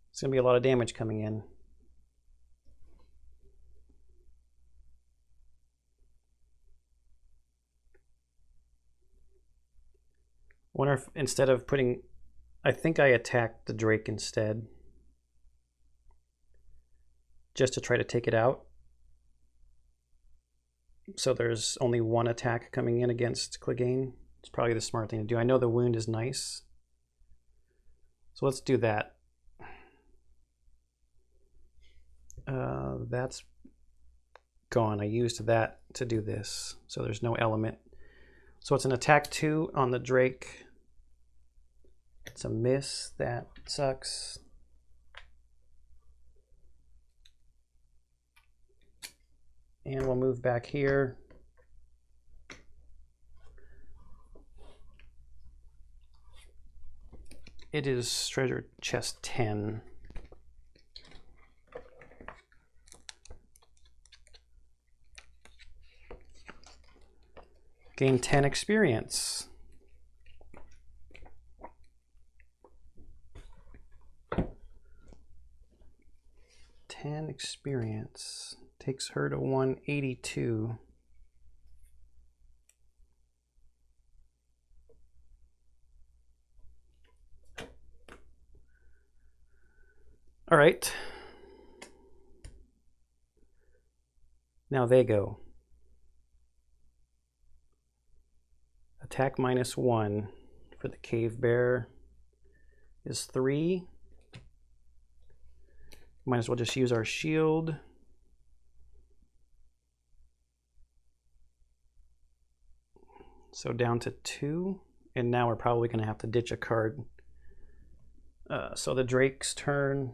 It's going to be a lot of damage coming in. Wonder if instead of putting, I think I attacked the drake instead, just to try to take it out. So there's only 1 attack coming in against Clegane. It's probably the smart thing to do. I know the wound is nice. So let's do that. That's gone. I used that to do this. So there's no element. So it's an attack 2 on the drake. It's a miss. That sucks. And we'll move back here. It is treasure chest 10. Gain 10 experience. Experience takes her to 182. All right. Now they go. Attack -1 for the cave bear is 3. Might as well just use our shield. So down to 2, and now we're probably going to have to ditch a card So the Drake's turn,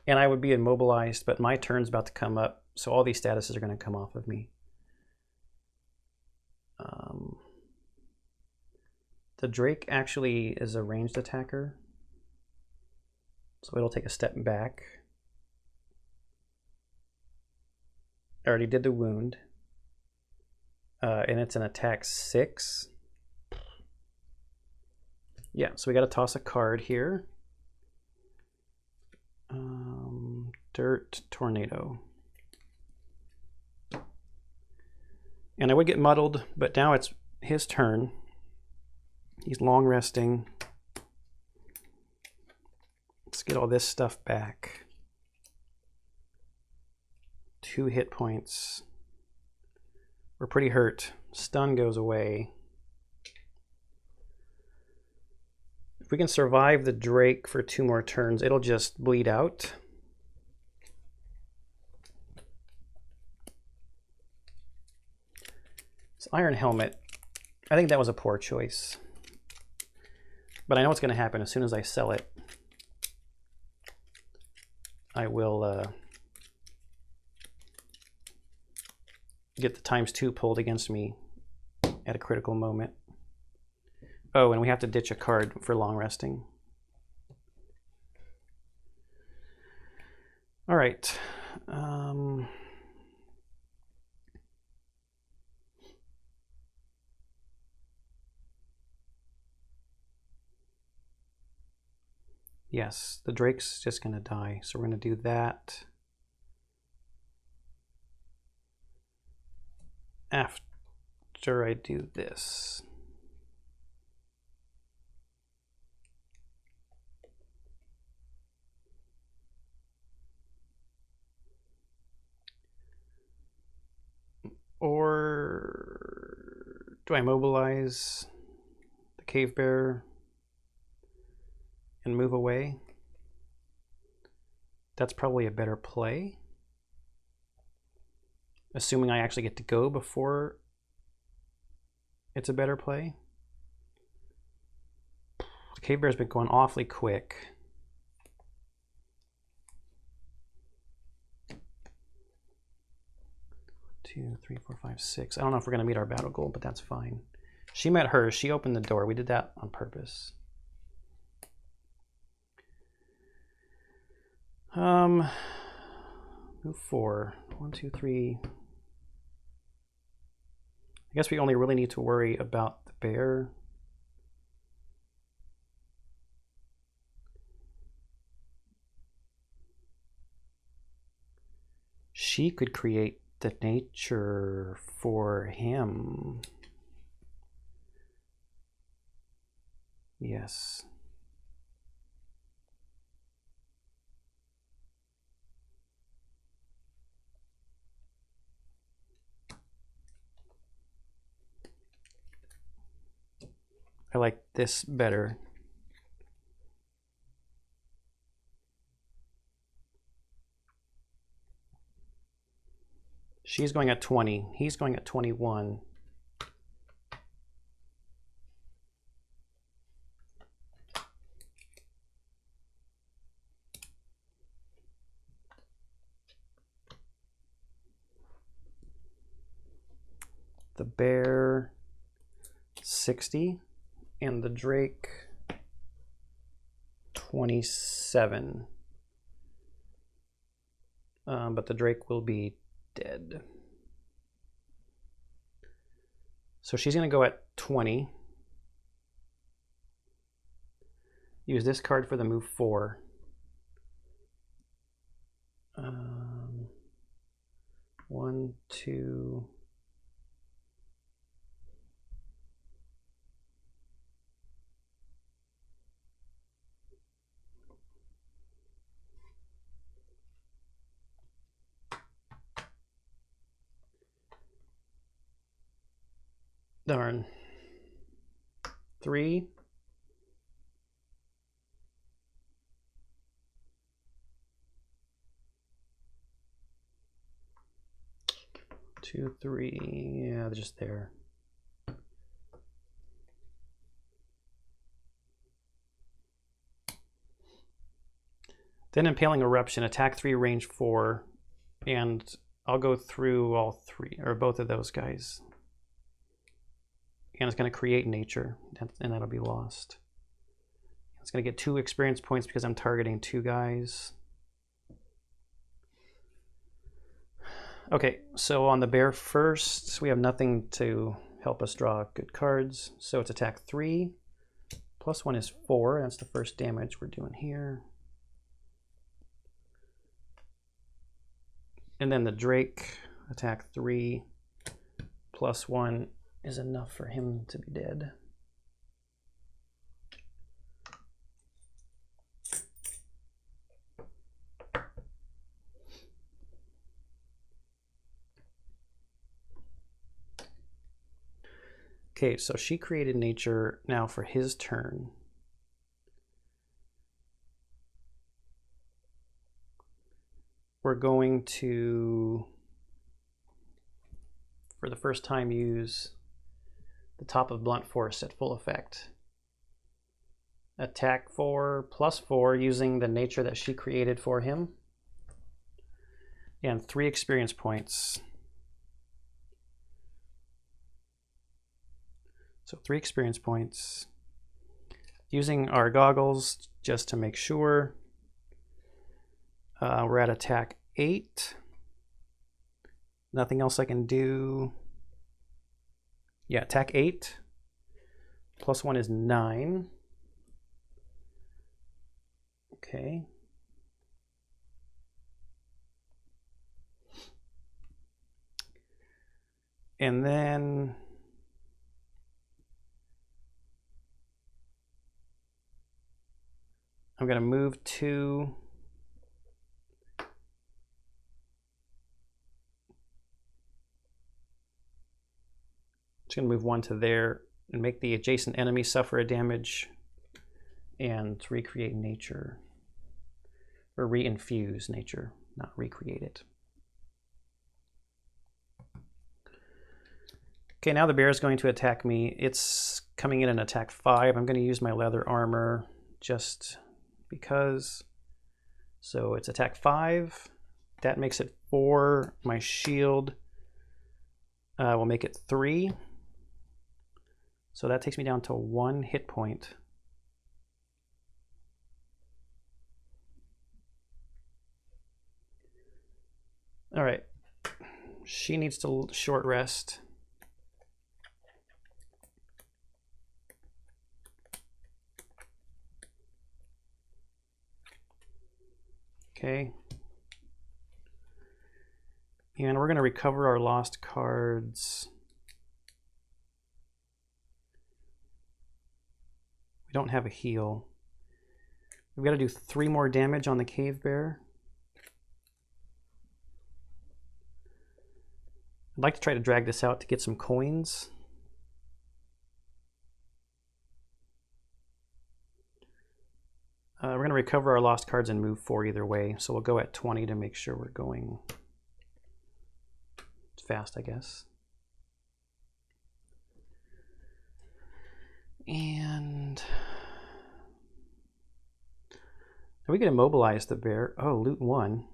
and I would be immobilized, but my turn's about to come up, so all these statuses are going to come off of me. The Drake actually is a ranged attacker, so it'll take a step back. I already did the wound, and it's an attack 6. Yeah, so we got to toss a card here. Dirt Tornado. And I would get muddled, but now it's his turn. He's long resting. Let's get all this stuff back. 2 hit points. We're pretty hurt. Stun goes away. If we can survive the Drake for 2 more turns, it'll just bleed out. This Iron Helmet, I think that was a poor choice. But I know what's going to happen as soon as I sell it. I will get the ×2 pulled against me at a critical moment. Oh, and we have to ditch a card for long resting. All right. Yes, the Drake's just going to die, so we're going to do that after I do this. Or do I mobilize the Cave Bear and move away? That's probably a better play. Assuming I actually get to go before it's a better play. The Cave Bear's been going awfully quick. Two, three, four, five, six. I don't know if we're going to meet our battle goal, but that's fine. She met hers. She opened the door. We did that on purpose. Move 4. 1, 2, 3. I guess we only really need to worry about the bear. She could create the nature for him. Yes. I like this better. She's going at 20. He's going at 21. The bear 60 and the Drake 27. But the Drake will be dead. So she's going to go at 20. Use this card for the move 4. 1, 2. Darn. 3. Two, 3. Yeah, they're just there. Then Impaling Eruption, attack 3, range 4, and I'll go through all 3, or both of those guys. And it's going to create nature, and that'll be lost. It's going to get 2 experience points because I'm targeting 2 guys. Okay, so on the bear first, we have nothing to help us draw good cards. So it's attack 3, +1 is 4. That's the first damage we're doing here. And then the Drake, attack 3, +1 is enough for him to be dead. Okay, so she created nature now for his turn. We're going to, for the first time, use the top of Blunt Force at full effect. Attack 4, +4, using the nature that she created for him. And 3 experience points. So 3 experience points. Using our goggles just to make sure. We're at attack 8. Nothing else I can do. Yeah, attack 8. +1 is 9. Okay. And then I'm going to move 2. Just going to move 1 to there and make the adjacent enemy suffer a damage and recreate nature. Or re-infuse nature, not recreate it. Okay, now the bear is going to attack me. It's coming in an attack 5. I'm going to use my leather armor just because. So it's attack 5. That makes it 4. My shield will make it 3. So that takes me down to 1 hit point. All right, she needs to short rest. Okay. And we're going to recover our lost cards. We don't have a heal. We've got to do 3 more damage on the cave bear. I'd like to try to drag this out to get some coins. We're going to recover our lost cards and move 4 either way. So we'll go at 20 to make sure we're going fast, I guess. And we can immobilize the bear. Oh, loot 1.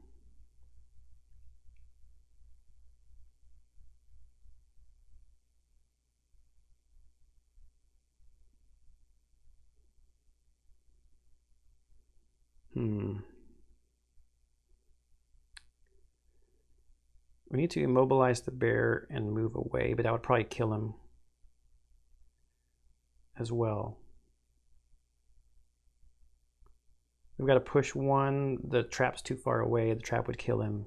We need to immobilize the bear and move away, but that would probably kill him as well. We've got to push 1. The trap's too far away. The trap would kill him.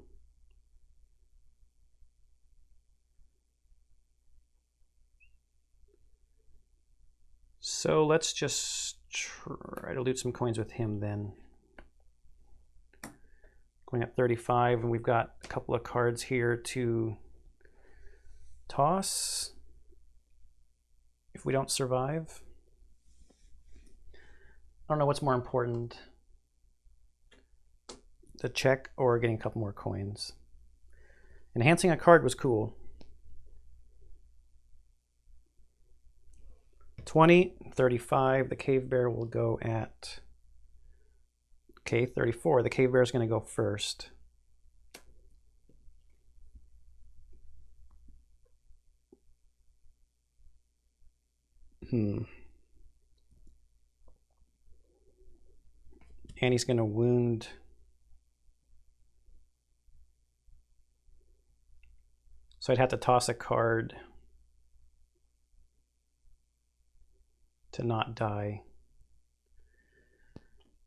So let's just try to loot some coins with him then. Going at 35, and we've got a couple of cards here to toss if we don't survive. I don't know what's more important, the check or getting a couple more coins. Enhancing a card was cool. 20, 35, the cave bear will go at Okay, 34. The cave bear is going to go first. And he's going to wound. So I'd have to toss a card to not die.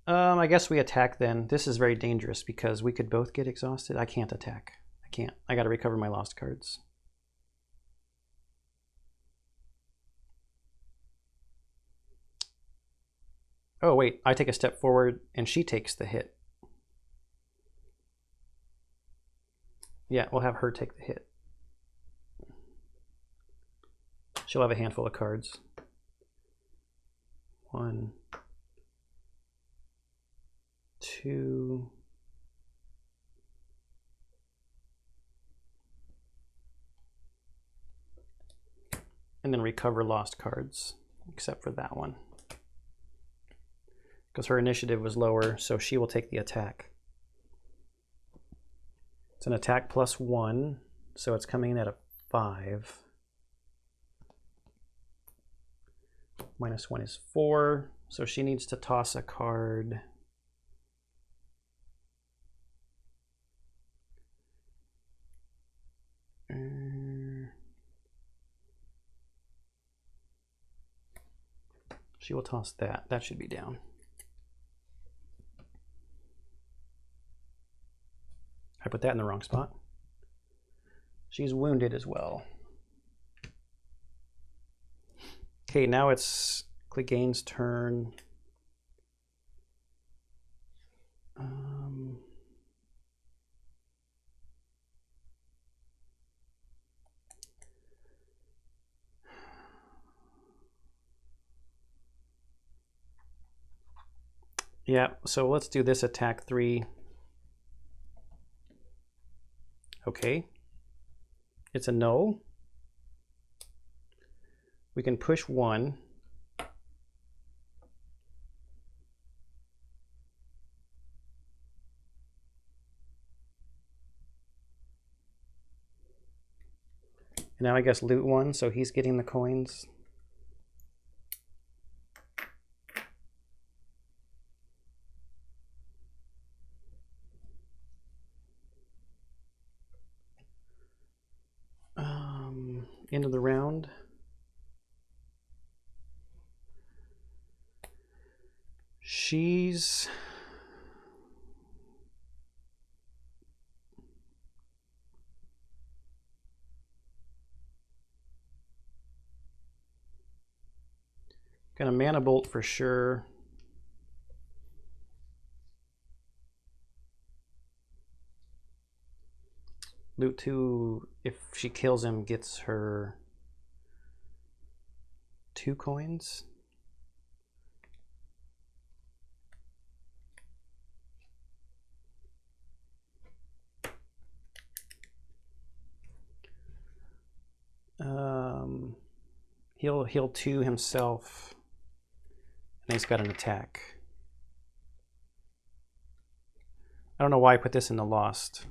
I guess we attack then. This is very dangerous because we could both get exhausted. I can't attack. I can't. I got to recover my lost cards. Oh, wait. I take a step forward and she takes the hit. Yeah, we'll have her take the hit. She'll have a handful of cards. 1, 2, and then recover lost cards, except for that one. Because her initiative was lower, so she will take the attack. It's an attack +1, so it's coming in at a 5. -1 is 4, so she needs to toss a card. She will toss that. That should be down. I put that in the wrong spot. She's wounded as well. Okay, now it's Clegane's turn. Yeah, so let's do this attack 3. Okay. It's a no. We can push 1. And now I guess loot 1, so he's getting the coins. End of the round. She's gonna mana bolt for sure. Loot 2, if she kills him, gets her 2 coins. He'll heal 2 himself, and he's got an attack. I don't know why I put this in the lost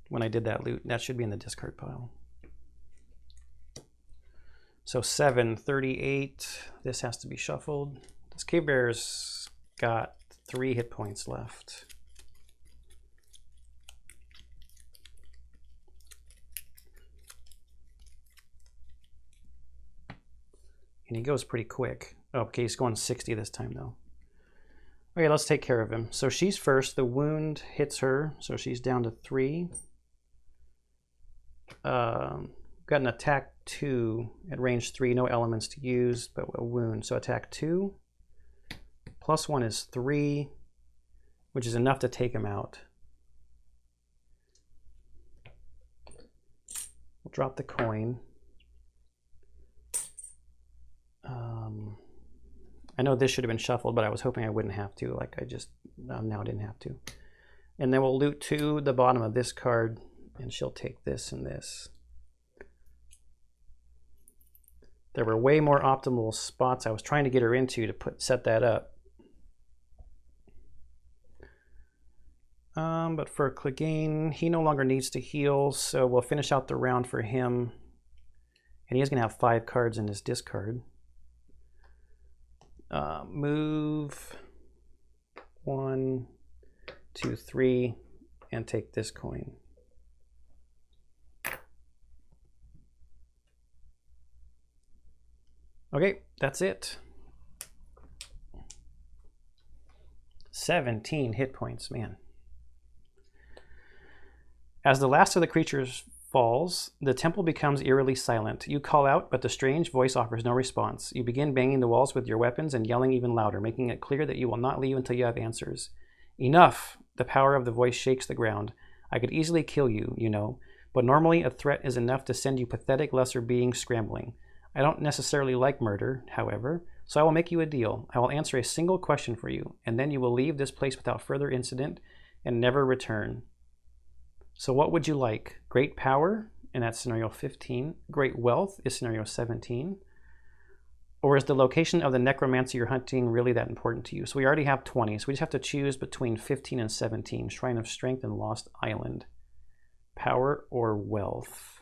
when I did that loot. That should be in the discard pile. So 7, 38. This has to be shuffled. This cave bear's got 3 hit points left. And he goes pretty quick. Oh, okay, he's going 60 this time though. Okay, let's take care of him. So she's first. The wound hits her, so she's down to 3. Got an attack 2 at range 3, no elements to use, but a wound. So attack 2, +1 is 3, which is enough to take him out. We'll drop the coin. I know this should have been shuffled, but I was hoping I wouldn't have to. Like I just now didn't have to. And then we'll loot 2 the bottom of this card, and she'll take this and this. There were way more optimal spots I was trying to get her into to set that up. But for Clegane, he no longer needs to heal, so we'll finish out the round for him. And he is going to have 5 cards in his discard. Move 1, 2, 3, and take this coin. Okay, that's it. 17 hit points, man. As the last of the creatures falls, the temple becomes eerily silent. You call out, but the strange voice offers no response. You begin banging the walls with your weapons and yelling even louder, making it clear that you will not leave until you have answers. Enough! The power of the voice shakes the ground. I could easily kill you, you know, but normally a threat is enough to send you pathetic lesser beings scrambling. I don't necessarily like murder, however, so I will make you a deal. I will answer a single question for you, and then you will leave this place without further incident and never return. So what would you like? Great power, and that's scenario 15. Great wealth is scenario 17. Or is the location of the necromancer you're hunting really that important to you? So we already have 20, so we just have to choose between 15 and 17. Shrine of Strength and Lost Island. Power or wealth?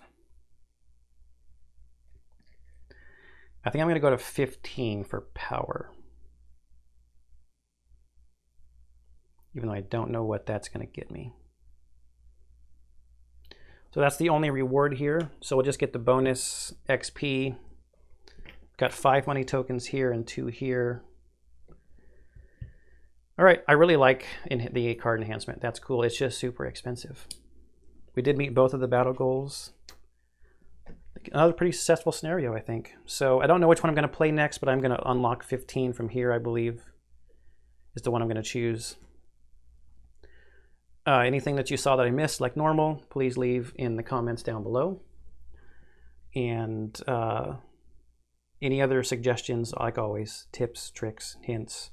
I think I'm going to go to 15 for power. Even though I don't know what that's going to get me. So that's the only reward here. So we'll just get the bonus XP. Got 5 money tokens here and 2 here. All right, I really like the card enhancement. That's cool. It's just super expensive. We did meet both of the battle goals. Another pretty successful scenario, I think. So I don't know which one I'm going to play next, but I'm going to unlock 15 from here, I believe, is the one I'm going to choose. Anything that you saw that I missed, like normal, please leave in the comments down below. And any other suggestions, like always, tips, tricks, hints,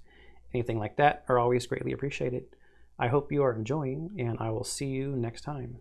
anything like that are always greatly appreciated. I hope you are enjoying, and I will see you next time.